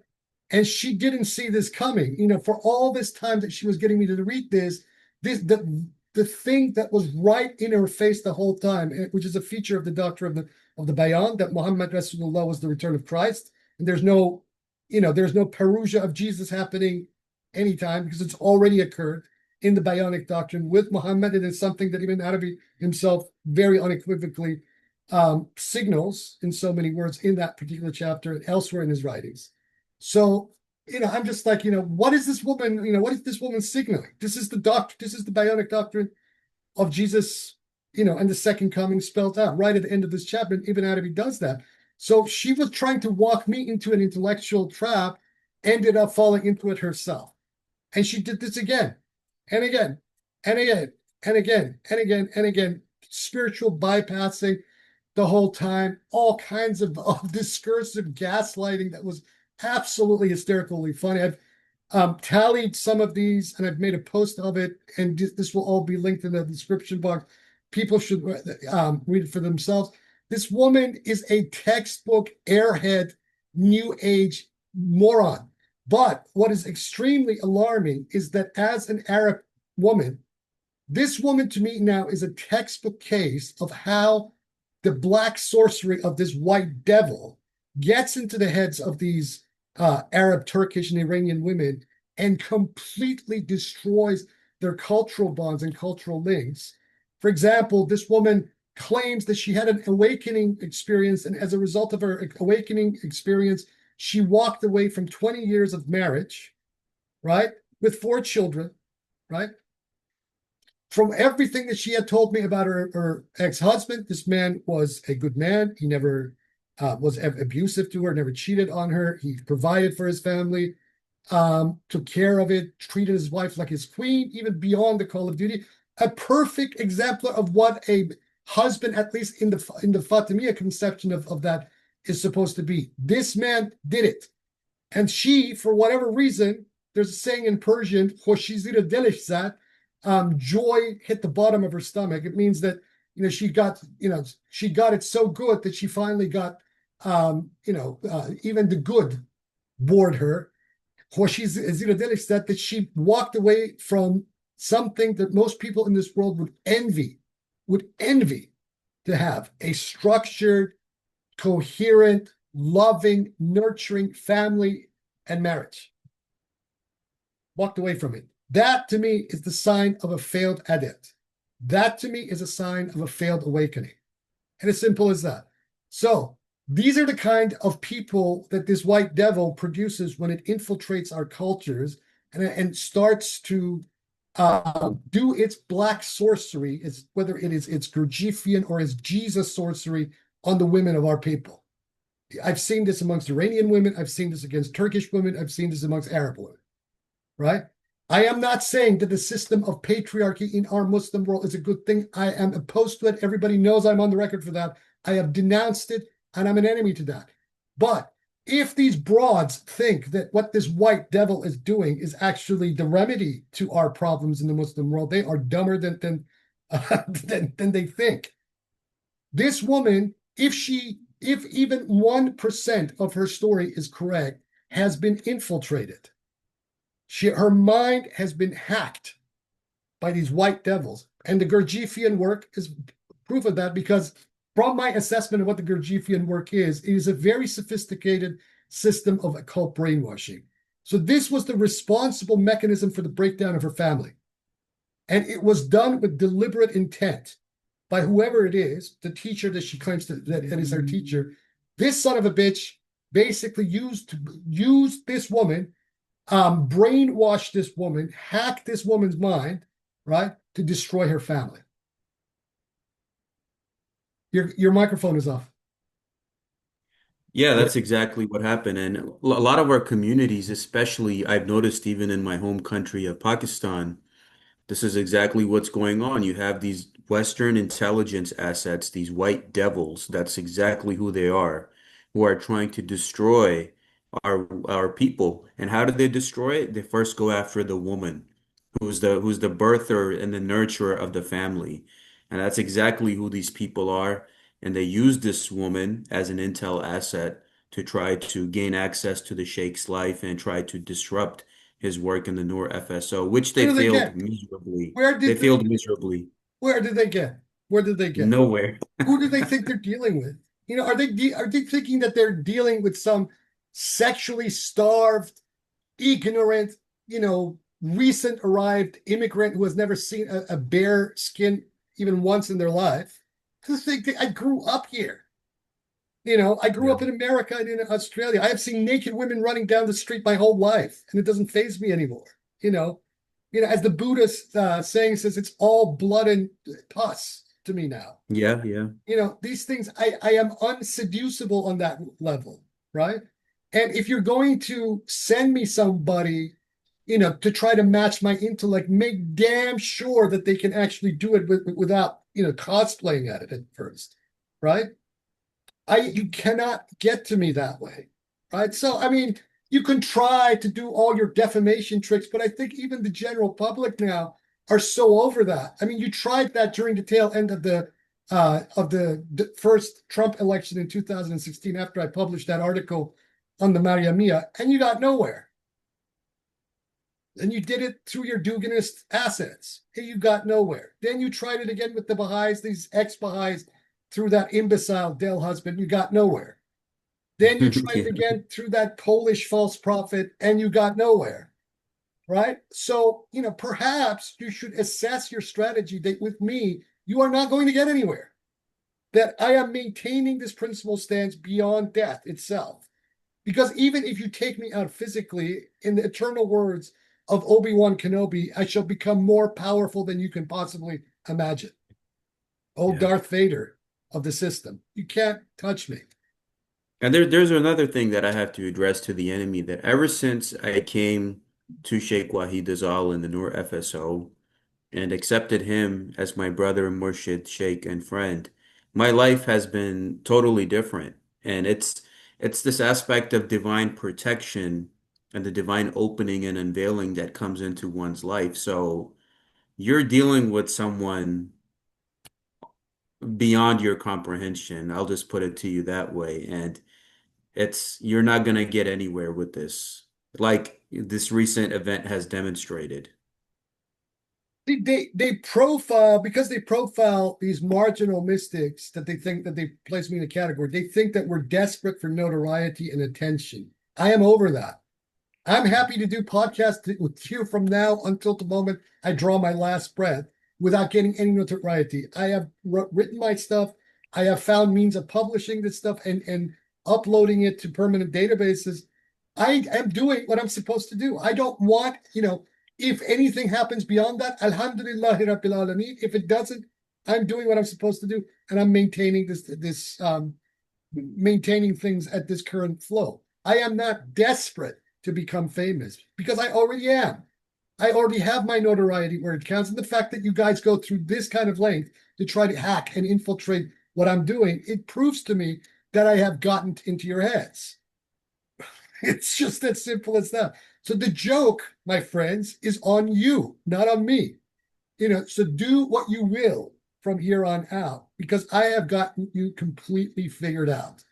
And she didn't see this coming. For all this time that she was getting me to read the thing that was right in her face the whole time, which is a feature of the doctrine of the Bayānī, that Muhammad Rasulullah was the return of Christ, and there's no Perusia of Jesus happening anytime because it's already occurred in the Bayānic doctrine with Muhammad. It is something that Ibn Arabi himself very unequivocally signals in so many words in that particular chapter and elsewhere in his writings. So, I'm just like, what is this woman, what is this woman signaling? This is the Bayānic doctrine of Jesus, and the second coming spelled out right at the end of this chapter. And Ibn Arabi does that. So she was trying to walk me into an intellectual trap, ended up falling into it herself. And she did this again and again and again and again and again and again, spiritual bypassing the whole time, all kinds of discursive gaslighting that was absolutely hysterically funny. I've tallied some of these and I've made a post of it, and this will all be linked in the description box. People should read it for themselves. This woman is a textbook airhead, new age moron. But what is extremely alarming is that as an Arab woman, this woman to me now is a textbook case of how the black sorcery of this white devil gets into the heads of these Arab, Turkish, and Iranian women and completely destroys their cultural bonds and cultural links. For example, this woman claims that she had an awakening experience, and as a result of her awakening experience, she walked away from 20 years of marriage, right, with 4 children, right? From everything that she had told me about her ex-husband, this man was a good man. He never was abusive to her, never cheated on her. He provided for his family, took care of it, treated his wife like his queen, even beyond the call of duty. A perfect exemplar of what a husband, at least in the Fatimiyya conception of that, is supposed to be. This man did it. And she, for whatever reason, there's a saying in Persian, joy hit the bottom of her stomach. It means that she got it so good that she finally got even the good bored her. That she walked away from something that most people in this world would envy to have: a structured, coherent, loving, nurturing family and marriage. Walked away from it. That to me is the sign of a failed adept. That to me is a sign of a failed awakening. And as simple as that. So these are the kind of people that this white devil produces when it infiltrates our cultures and starts to do its black sorcery, whether it is its Gurdjieffian or its Jesus sorcery on the women of our people. I've seen this amongst Iranian women. I've seen this against Turkish women. I've seen this amongst Arab women, right? I am not saying that the system of patriarchy in our Muslim world is a good thing. I am opposed to it. Everybody knows I'm on the record for that. I have denounced it, and I'm an enemy to that. But if these broads think that what this white devil is doing is actually the remedy to our problems in the Muslim world, they are dumber than they think. This woman, if even 1% of her story is correct, has been infiltrated. Her mind has been hacked by these white devils. And the Gurdjieffian work is proof of that, because from my assessment of what the Gurdjieffian work is, it is a very sophisticated system of occult brainwashing. So this was the responsible mechanism for the breakdown of her family. And it was done with deliberate intent by whoever it is, the teacher that she claims that is her teacher. This son of a bitch basically used this woman, brainwash this woman, hack this woman's mind, right, to destroy her family. Your microphone is off. Yeah, that's exactly what happened. And a lot of our communities, especially I've noticed even in my home country of Pakistan, this is exactly what's going on. You have these Western intelligence assets, these white devils, that's exactly who they are, who are trying to destroy our people. And how do they destroy it? They first go after the woman, who's the birther and the nurturer of the family. And that's exactly who these people are. And they use this woman as an intel asset to try to gain access to the Sheikh's life and try to disrupt his work in the Noor FSO, which Where they did they failed get? miserably. Where They did failed miserably. where did they get? Where did they get? Nowhere. Who do they think they're dealing with? Are they thinking that they're dealing with some sexually starved, ignorant, recent arrived immigrant who has never seen a bare skin even once in their life? I grew up here. I grew Yeah. up in America and in Australia. I have seen naked women running down the street my whole life, and it doesn't faze me anymore. As the Buddhist saying says, it's all blood and pus to me now. Yeah, yeah. These things, I am unseducible on that level, right? And if you're going to send me somebody, to try to match my intellect, make damn sure that they can actually do it without, cosplaying at first, right? You cannot get to me that way, right? So, I mean, you can try to do all your defamation tricks, but I think even the general public now are so over that. I mean, you tried that during the tail end of the first Trump election in 2016 after I published that article on the Maria Mia, and you got nowhere. And you did it through your Duganist assets, and you got nowhere. Then you tried it again with the Baha'is, these ex-Baha'is, through that imbecile Dell husband, you got nowhere. Then you tried it again through that Polish false prophet, and you got nowhere, right? So, perhaps you should assess your strategy that with me, you are not going to get anywhere. That I am maintaining this principle stance beyond death itself. Because even if you take me out physically, in the eternal words of Obi-Wan Kenobi, I shall become more powerful than you can possibly imagine. Old Yeah. Darth Vader of the system. You can't touch me. And there's another thing that I have to address to the enemy, that ever since I came to Sheikh Wahid Azal in the Noor FSO and accepted him as my brother, Murshid, Sheikh, and friend, my life has been totally different. And it's this aspect of divine protection and the divine opening and unveiling that comes into one's life. So you're dealing with someone beyond your comprehension. I'll just put it to you that way. And you're not going to get anywhere with this, like this recent event has demonstrated. They profile, because they profile these marginal mystics that they think that they place me in a category. They think that we're desperate for notoriety and attention. I am over that. I'm happy to do podcasts with you from now until the moment I draw my last breath without getting any notoriety. I have written my stuff. I have found means of publishing this stuff and uploading it to permanent databases. I am doing what I'm supposed to do. I don't want, if anything happens beyond that, alhamdulillah rabbil alameen. If it doesn't, I'm doing what I'm supposed to do, and I'm maintaining maintaining things at this current flow. I am not desperate to become famous because I already am. I already have my notoriety where it counts. And the fact that you guys go through this kind of length to try to hack and infiltrate what I'm doing, it proves to me that I have gotten into your heads. It's just as simple as that. So the joke, my friends, is on you, not on me. So do what you will from here on out, because I have gotten you completely figured out.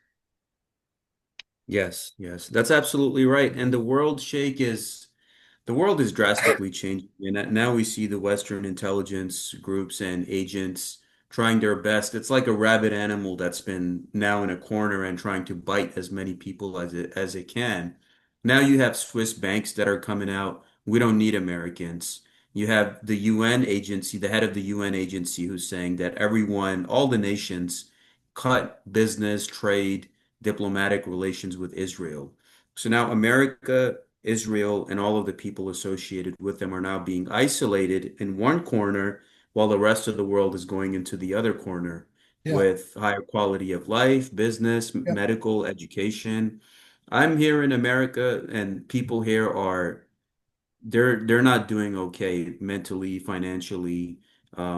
Yes, yes, that's absolutely right. And the world is drastically changing. And now we see the Western intelligence groups and agents trying their best. It's like a rabid animal that's been now in a corner and trying to bite as many people as it can. Now you have Swiss banks that are coming out. We don't need Americans. You have the UN agency, the head of the UN agency, who's saying that everyone, all the nations, cut business, trade, diplomatic relations with Israel. So now America, Israel, and all of the people associated with them are now being isolated in one corner while the rest of the world is going into the other corner Yeah. with higher quality of life, business, Yeah. medical, education. I'm here in America, and people here are they're not doing okay mentally, financially.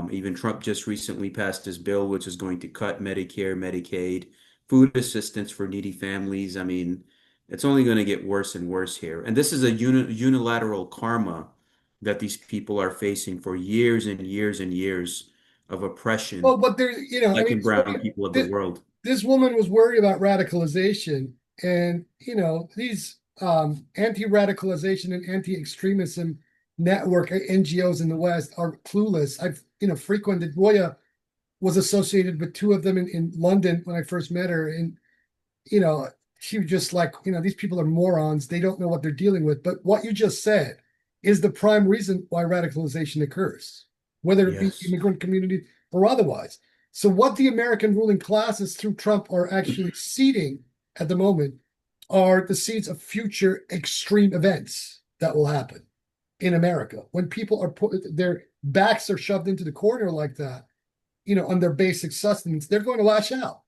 Even Trump just recently passed this bill, which is going to cut Medicare, Medicaid, food assistance for needy families. I mean, it's only going to get worse and worse here. And this is a unilateral karma that these people are facing for years and years and years of Well, oppression, but there, I black mean, and brown people of the this, world. this woman was worried about radicalization, and these anti-radicalization and anti-extremism network NGOs in the West are clueless. I've frequented. Roya was associated with two of them in London when I first met her, and you know she was just like, these people are morons. They don't know what they're dealing with. But what you just said is the prime reason why radicalization occurs, whether it be Yes. immigrant community or otherwise. So what the American ruling classes through Trump are actually seeding at the moment are the seeds of future extreme events that will happen in America. When people are their backs are shoved into the corner like that, on their basic sustenance, they're going to lash out.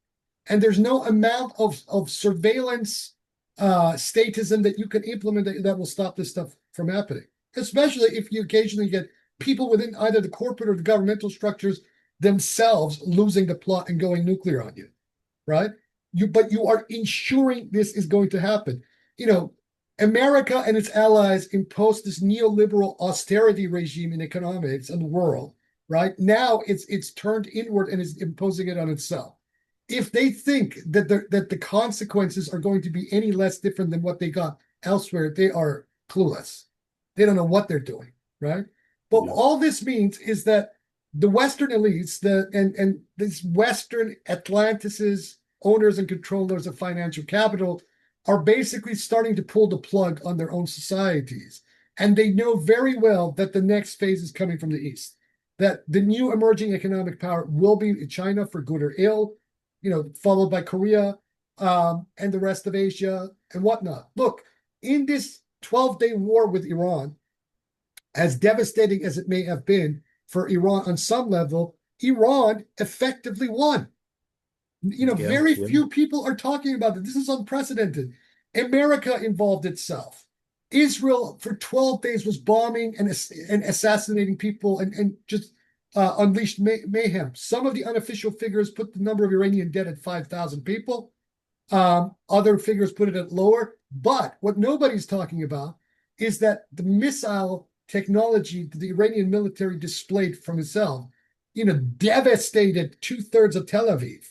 And there's no amount of surveillance statism that you can implement that will stop this stuff from happening, especially if you occasionally get people within either the corporate or the governmental structures themselves losing the plot and going nuclear on you, right? But you are ensuring this is going to happen. America and its allies imposed this neoliberal austerity regime in economics and the world, right? Now it's turned inward and is imposing it on itself. If they think that the consequences are going to be any less different than what they got elsewhere, they are clueless. They don't know what they're doing, right? But Yeah. all this means is that the Western elites, and these Western Atlantices, owners and controllers of financial capital, are basically starting to pull the plug on their own societies. And they know very well that the next phase is coming from the East, that the new emerging economic power will be China for good or ill, followed by Korea, and the rest of Asia and whatnot. Look, in this 12-day war with Iran, as devastating as it may have been for Iran on some level, Iran effectively won. Yeah. Very Yeah. few people are talking about it. This is unprecedented. America involved itself. Israel for 12 days was bombing and assassinating people and just unleashed mayhem. Some of the unofficial figures put the number of Iranian dead at 5,000 people. Other figures put it at lower. But what nobody's talking about is that the missile technology that the Iranian military displayed from itself, devastated 2/3 of Tel Aviv,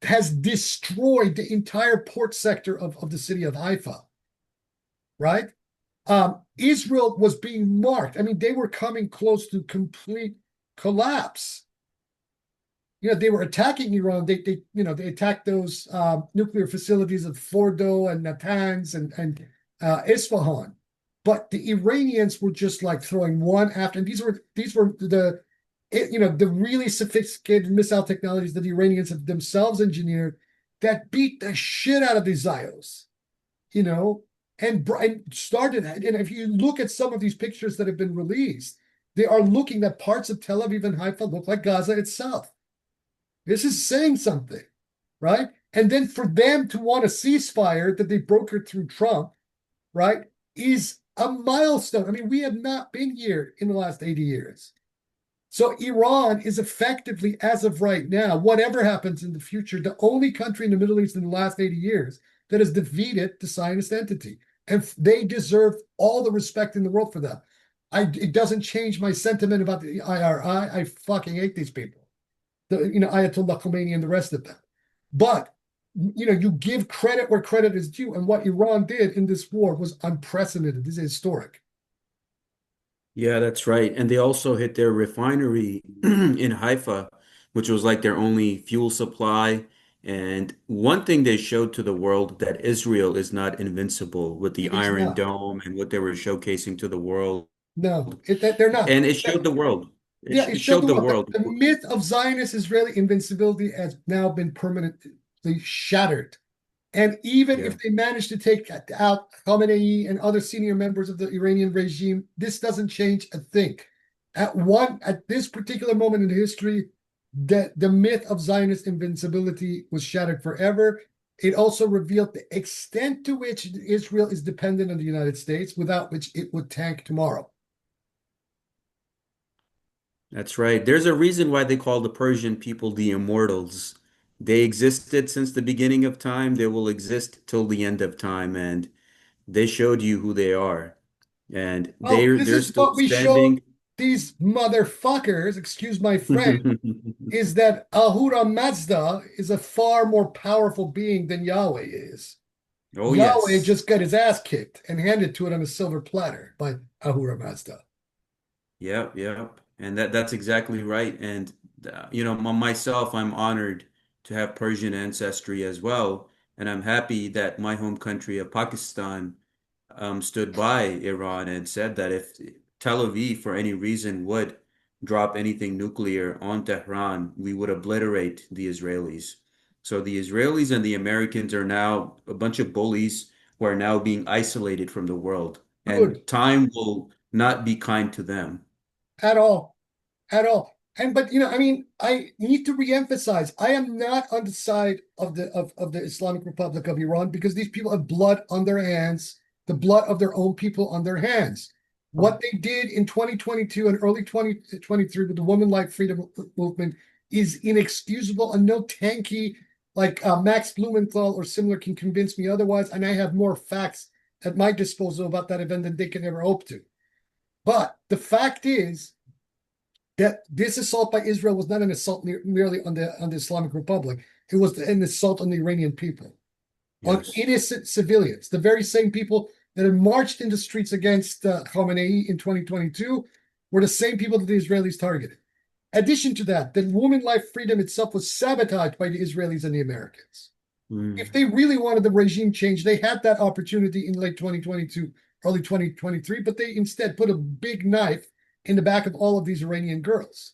has destroyed the entire port sector of the city of Haifa, right? Israel was being marked. I mean, they were coming close to complete collapse. They were attacking Iran. They attacked those nuclear facilities of Fordo and Natanz and Isfahan. But the Iranians were just like throwing one after, and these were the really sophisticated missile technologies that the Iranians have themselves engineered that beat the shit out of these Zios, you know, and started. And if you look at some of these pictures that have been released, they are looking that parts of Tel Aviv and Haifa look like Gaza itself. This is saying something, right? And then for them to want a ceasefire that they brokered through Trump, right, is a milestone. I mean, we have not been here in the last 80 years. So Iran is effectively, as of right now, whatever happens in the future, the only country in the Middle East in the last 80 years that has defeated the Zionist entity. And they deserve all the respect in the world for that. It doesn't change my sentiment about the IRI. I fucking hate these people. Ayatollah Khomeini and the rest of them. But you give credit where credit is due, and what Iran did in this war was unprecedented. This is historic. Yeah, that's right. And they also hit their refinery in Haifa, which was like their only fuel supply. And one thing they showed to the world that Israel is not invincible with the It is Iron not. Dome and what they were showcasing to the world. No, they're not. And it showed the world. Yeah, it It showed showed the the world. world. The myth of Zionist Israeli invincibility has now been permanently shattered. And even Yeah. if they manage to take out Khamenei and other senior members of the Iranian regime, this doesn't change a thing. At this particular moment in history, the myth of Zionist invincibility was shattered forever. It also revealed the extent to which Israel is dependent on the United States, without which it would tank tomorrow. That's right. There's a reason why they call the Persian people the immortals. They existed since the beginning of time. They will exist till the end of time, and they showed you who they are. And Oh, they're this they're is still what we showed standing. these motherfuckers, excuse my French, is that Ahura Mazda is a far more powerful being than Yahweh is. Oh Yahweh yes. just got his ass kicked and handed to it on a silver platter by Ahura Mazda. Yep, yep. And that's exactly right. And myself, I'm honored to have Persian ancestry as well. And I'm happy that my home country of Pakistan stood by Iran and said that if Tel Aviv, for any reason, would drop anything nuclear on Tehran, we would obliterate the Israelis. So the Israelis and the Americans are now a bunch of bullies who are now being isolated from the world. Good. And time will not be kind to them. At all. At all. And but I mean, I need to reemphasize, I am not on the side of the Islamic Republic of Iran, because these people have blood on their hands, the blood of their own people on their hands. What they did in 2022 and early 2023 with the Women Like Freedom movement is inexcusable, and no tanky like Max Blumenthal or similar can convince me otherwise. And I have more facts at my disposal about that event than they can ever hope to. But the fact is that this assault by Israel was not an assault merely on the Islamic Republic. It was an assault on the Iranian people, on Yes. innocent civilians, the very same people that had marched in the streets against Khamenei in 2022 were the same people that the Israelis targeted. Addition to that, the woman life freedom itself was sabotaged by the Israelis and the Americans. If Mm. they really wanted the regime change, they had that opportunity in late 2022, early 2023, but they instead put a big knife in the back of all of these Iranian girls.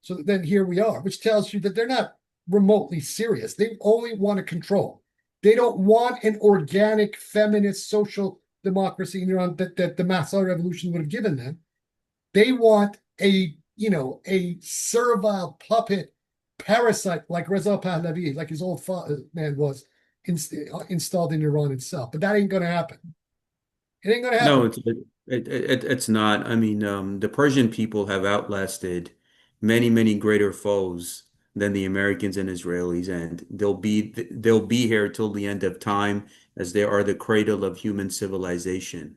So then here we are, which tells you that they're not remotely serious. They only want to control. They don't want an organic, feminist, social democracy in Iran that the Masai revolution would have given them. They want a servile puppet parasite like Reza Pahlavi, like his old man was installed in Iran itself. But that ain't going to happen. It ain't going to No, happen. it's not. I mean, the Persian people have outlasted many, many greater foes than the Americans and Israelis, and they'll be here till the end of time, as they are the cradle of human civilization.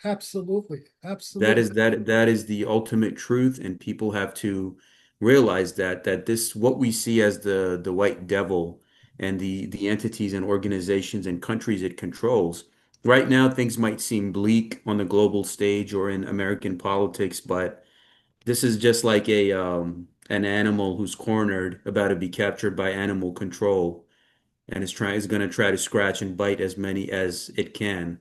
Absolutely. That Absolutely. is that is the ultimate truth, and people have to realize that this what we see as the white devil and the entities and organizations and countries it controls. Right now, things might seem bleak on the global stage or in American politics, but this is just like an animal who's cornered, about to be captured by animal control. and is going to try to scratch and bite as many as it can.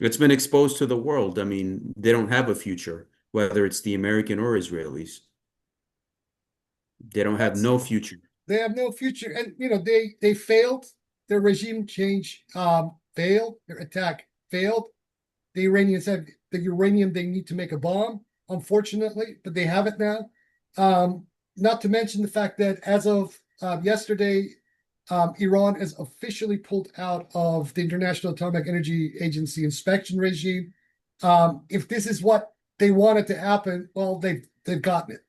It's been exposed to the world. I mean, they don't have a future, whether it's the American or Israelis. They don't have That's no future. they have no future, and they failed. Their regime change failed. Their attack failed. The Iranians have the uranium they need to make a bomb, unfortunately, but they have it now. Not to mention the fact that as of yesterday, Iran has officially pulled out of the International Atomic Energy Agency inspection regime. If this is what they wanted to happen, well, they've gotten it.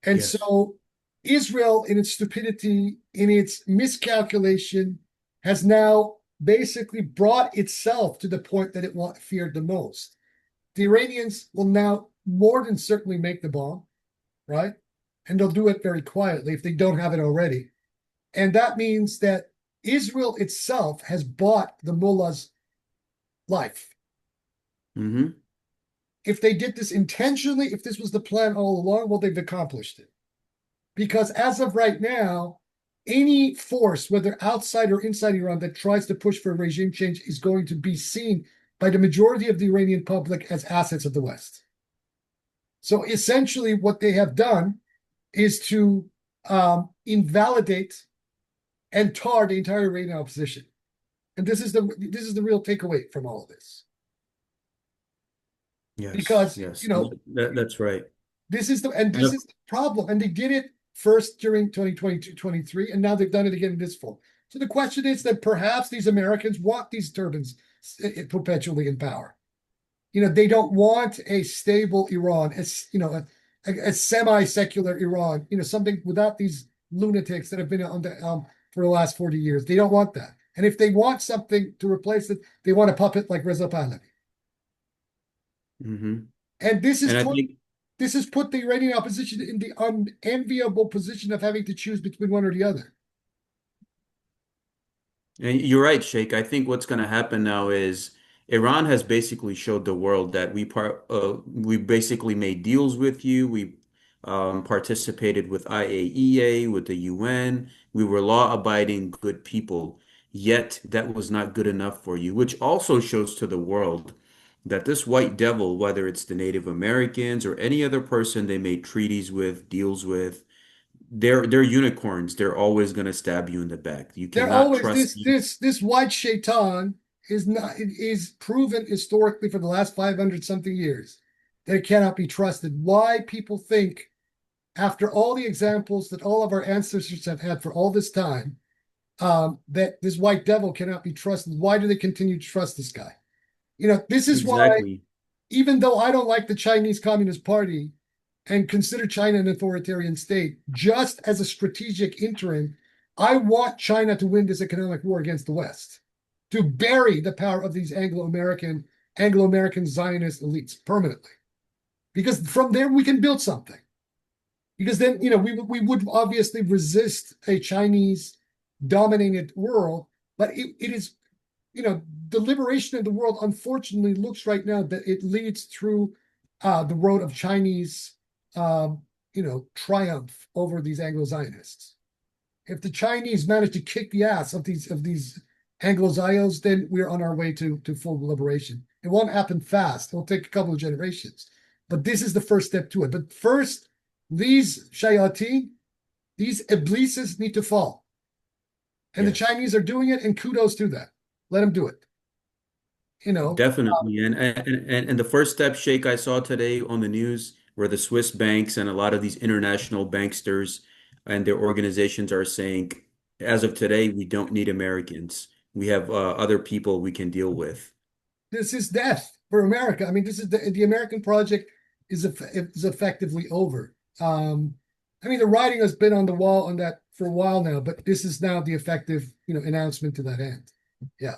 And Yes. so Israel, in its stupidity, in its miscalculation, has now basically brought itself to the point that it feared the most. The Iranians will now more than certainly make the bomb, right? And they'll do it very quietly if they don't have it already. And that means that Israel itself has bought the mullah's life. Hmm. If they did this intentionally, if this was the plan all along, well, they've accomplished it. Because as of right now, any force, whether outside or inside Iran, that tries to push for regime change is going to be seen by the majority of the Iranian public as assets of the West. So essentially, what they have done is to invalidate and tar the entire Iranian opposition. And this is the real takeaway from all of this. Yes. Because Yes. That's right. this is Yep. the problem. And they did it first during 2022-23, and now they've done it again in this fall. So the question is that perhaps these Americans want these turbans perpetually in power. They don't want a stable Iran, a semi-secular Iran, something without these lunatics that have been on the for the last 40 years. They don't want that. And if they want something to replace it, they want a puppet like Reza Pahlavi. Hmm. And And I think, this has put the Iranian opposition in the unenviable position of having to choose between one or the other. and you're right, Sheikh. I think what's going to happen now is Iran has basically showed the world that we basically made deals with you. We participated with IAEA, with the UN. We were law-abiding good people. Yet that was not good enough for you, which also shows to the world that this white devil, whether it's the Native Americans or any other person they made treaties with, deals with, they're unicorns. They're always going to stab you in the back. You They're cannot always trust this me. this white shaitan is proven historically for the last 500 something years that it cannot be trusted. Why people think, after all the examples that all of our ancestors have had for all this time, that this white devil cannot be trusted? Why do they continue to trust this guy? This is why, Exactly. even though I don't like the Chinese Communist Party and consider China an authoritarian state, just as a strategic interim, I want China to win this economic war against the West, to bury the power of these Anglo-American Zionist elites permanently. Because from there we can build something. Because then, we would obviously resist a Chinese dominated world, but it is, the liberation of the world, unfortunately, looks right now that it leads through the road of Chinese, triumph over these Anglo-Zionists. If the Chinese manage to kick the ass of these Anglo-Zios, then we're on our way to full liberation. It won't happen fast. It'll take a couple of generations, but this is the first step to it. But first, these shayateen, these iblises need to fall, and the Yes. Chinese are doing it. And kudos to that. Let them do it. You know, Definitely. And the first step, Sheikh, I saw today on the news where the Swiss banks and a lot of these international banksters and their organizations are saying, as of today, we don't need Americans. We have other people we can deal with. this is death for America. I mean, this is the American project is effectively over. I mean, the writing has been on the wall on that for a while now, but this is now the effective, announcement to that end. Yeah.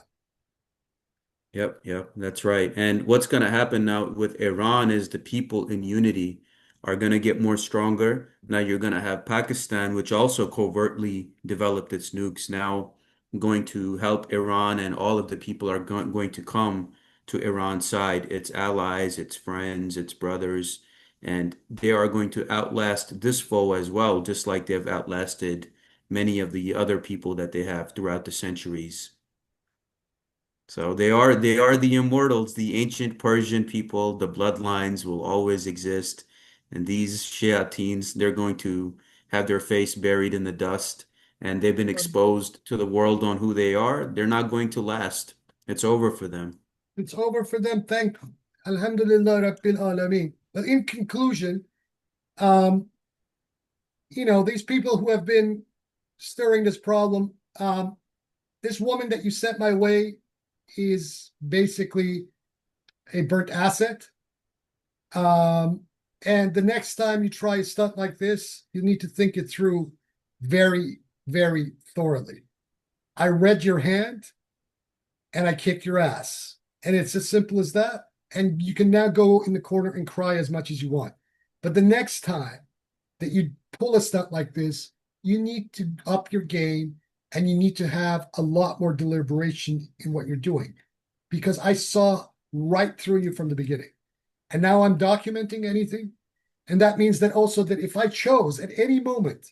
Yep, yep, that's right. And what's going to happen now with Iran is the people in unity are going to get more stronger. Now you're going to have Pakistan, which also covertly developed its nukes, now going to help Iran, and all of the people are going to come to Iran's side, its allies, its friends, its brothers, and they are going to outlast this foe as well, just like they've outlasted many of the other people that they have throughout the centuries. So they are the immortals, the ancient Persian people. The bloodlines will always exist, and these Shayateens, they're going to have their face buried in the dust, and they've been exposed to the world on who they are. They're not going to last. It's over for them. It's over for them. Thank Alhamdulillah Rabbil Alameen. But in conclusion, um, these people who have been stirring this problem, this woman that you sent my way is basically a burnt asset. And the next time you try a stunt like this, you need to think it through very, very thoroughly. I read your hand and I kicked your ass. And it's as simple as that. And you can now go in the corner and cry as much as you want. But the next time that you pull a stunt like this, you need to up your game and you need to have a lot more deliberation in what you're doing. Because I saw right through you from the beginning. And now I'm documenting anything. And that means that also that if I chose at any moment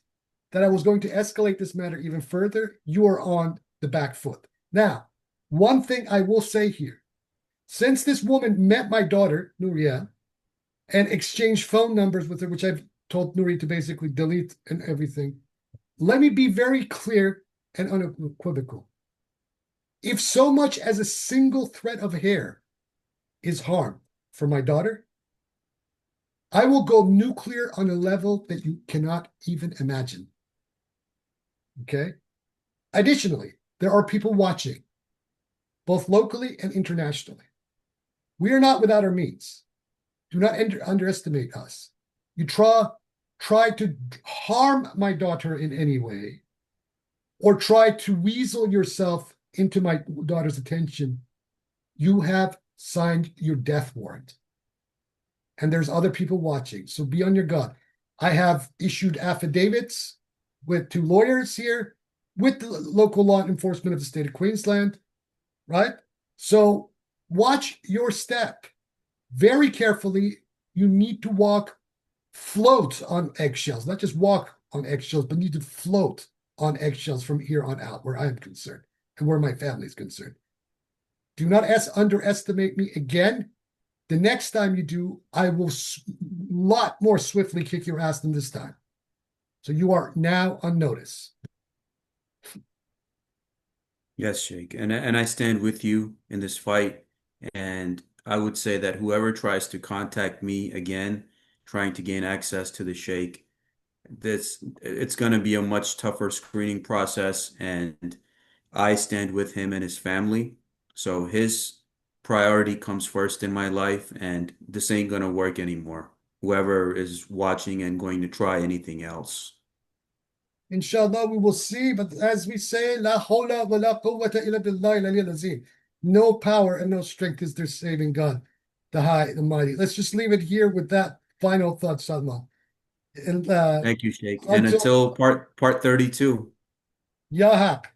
that I was going to escalate this matter even further, you are on the back foot. Now, one thing I will say here, since this woman met my daughter, Nuria, and exchanged phone numbers with her, which I've told Nuri to basically delete and everything, let me be very clear and unequivocal. If so much as a single thread of hair is harm for my daughter, I will go nuclear on a level that you cannot even imagine. Okay? Additionally, there are people watching, both locally and internationally. We are not without our means. Do not underestimate us. You try to harm my daughter in any way, or try to weasel yourself into my daughter's attention, you have signed your death warrant. And there's other people watching, so be on your guard. I have issued affidavits with 2 lawyers here, with the local law enforcement of the state of Queensland, right? So watch your step very carefully. You need to float on eggshells, not just walk on eggshells, but need to float on eggshells from here on out, where I am concerned and where my family is concerned. Do not underestimate me again. The next time you do, I will lot more swiftly kick your ass than this time. So you are now on notice. Yes, Sheikh. And I stand with you in this fight. And I would say that whoever tries to contact me again, trying to gain access to the Sheikh, it's going to be a much tougher screening process. And I stand with him and his family. So his priority comes first in my life, and this ain't going to work anymore. Whoever is watching and going to try anything else. Inshallah, we will see. But as we say, La hawla wa la quwwata illa billahi al-aliyyil azim. No power and no strength is there saving God, the high, the mighty. Let's just leave it here with that final thought, Salman. And Thank you, Sheikh. And until until part 32. Ya Haq.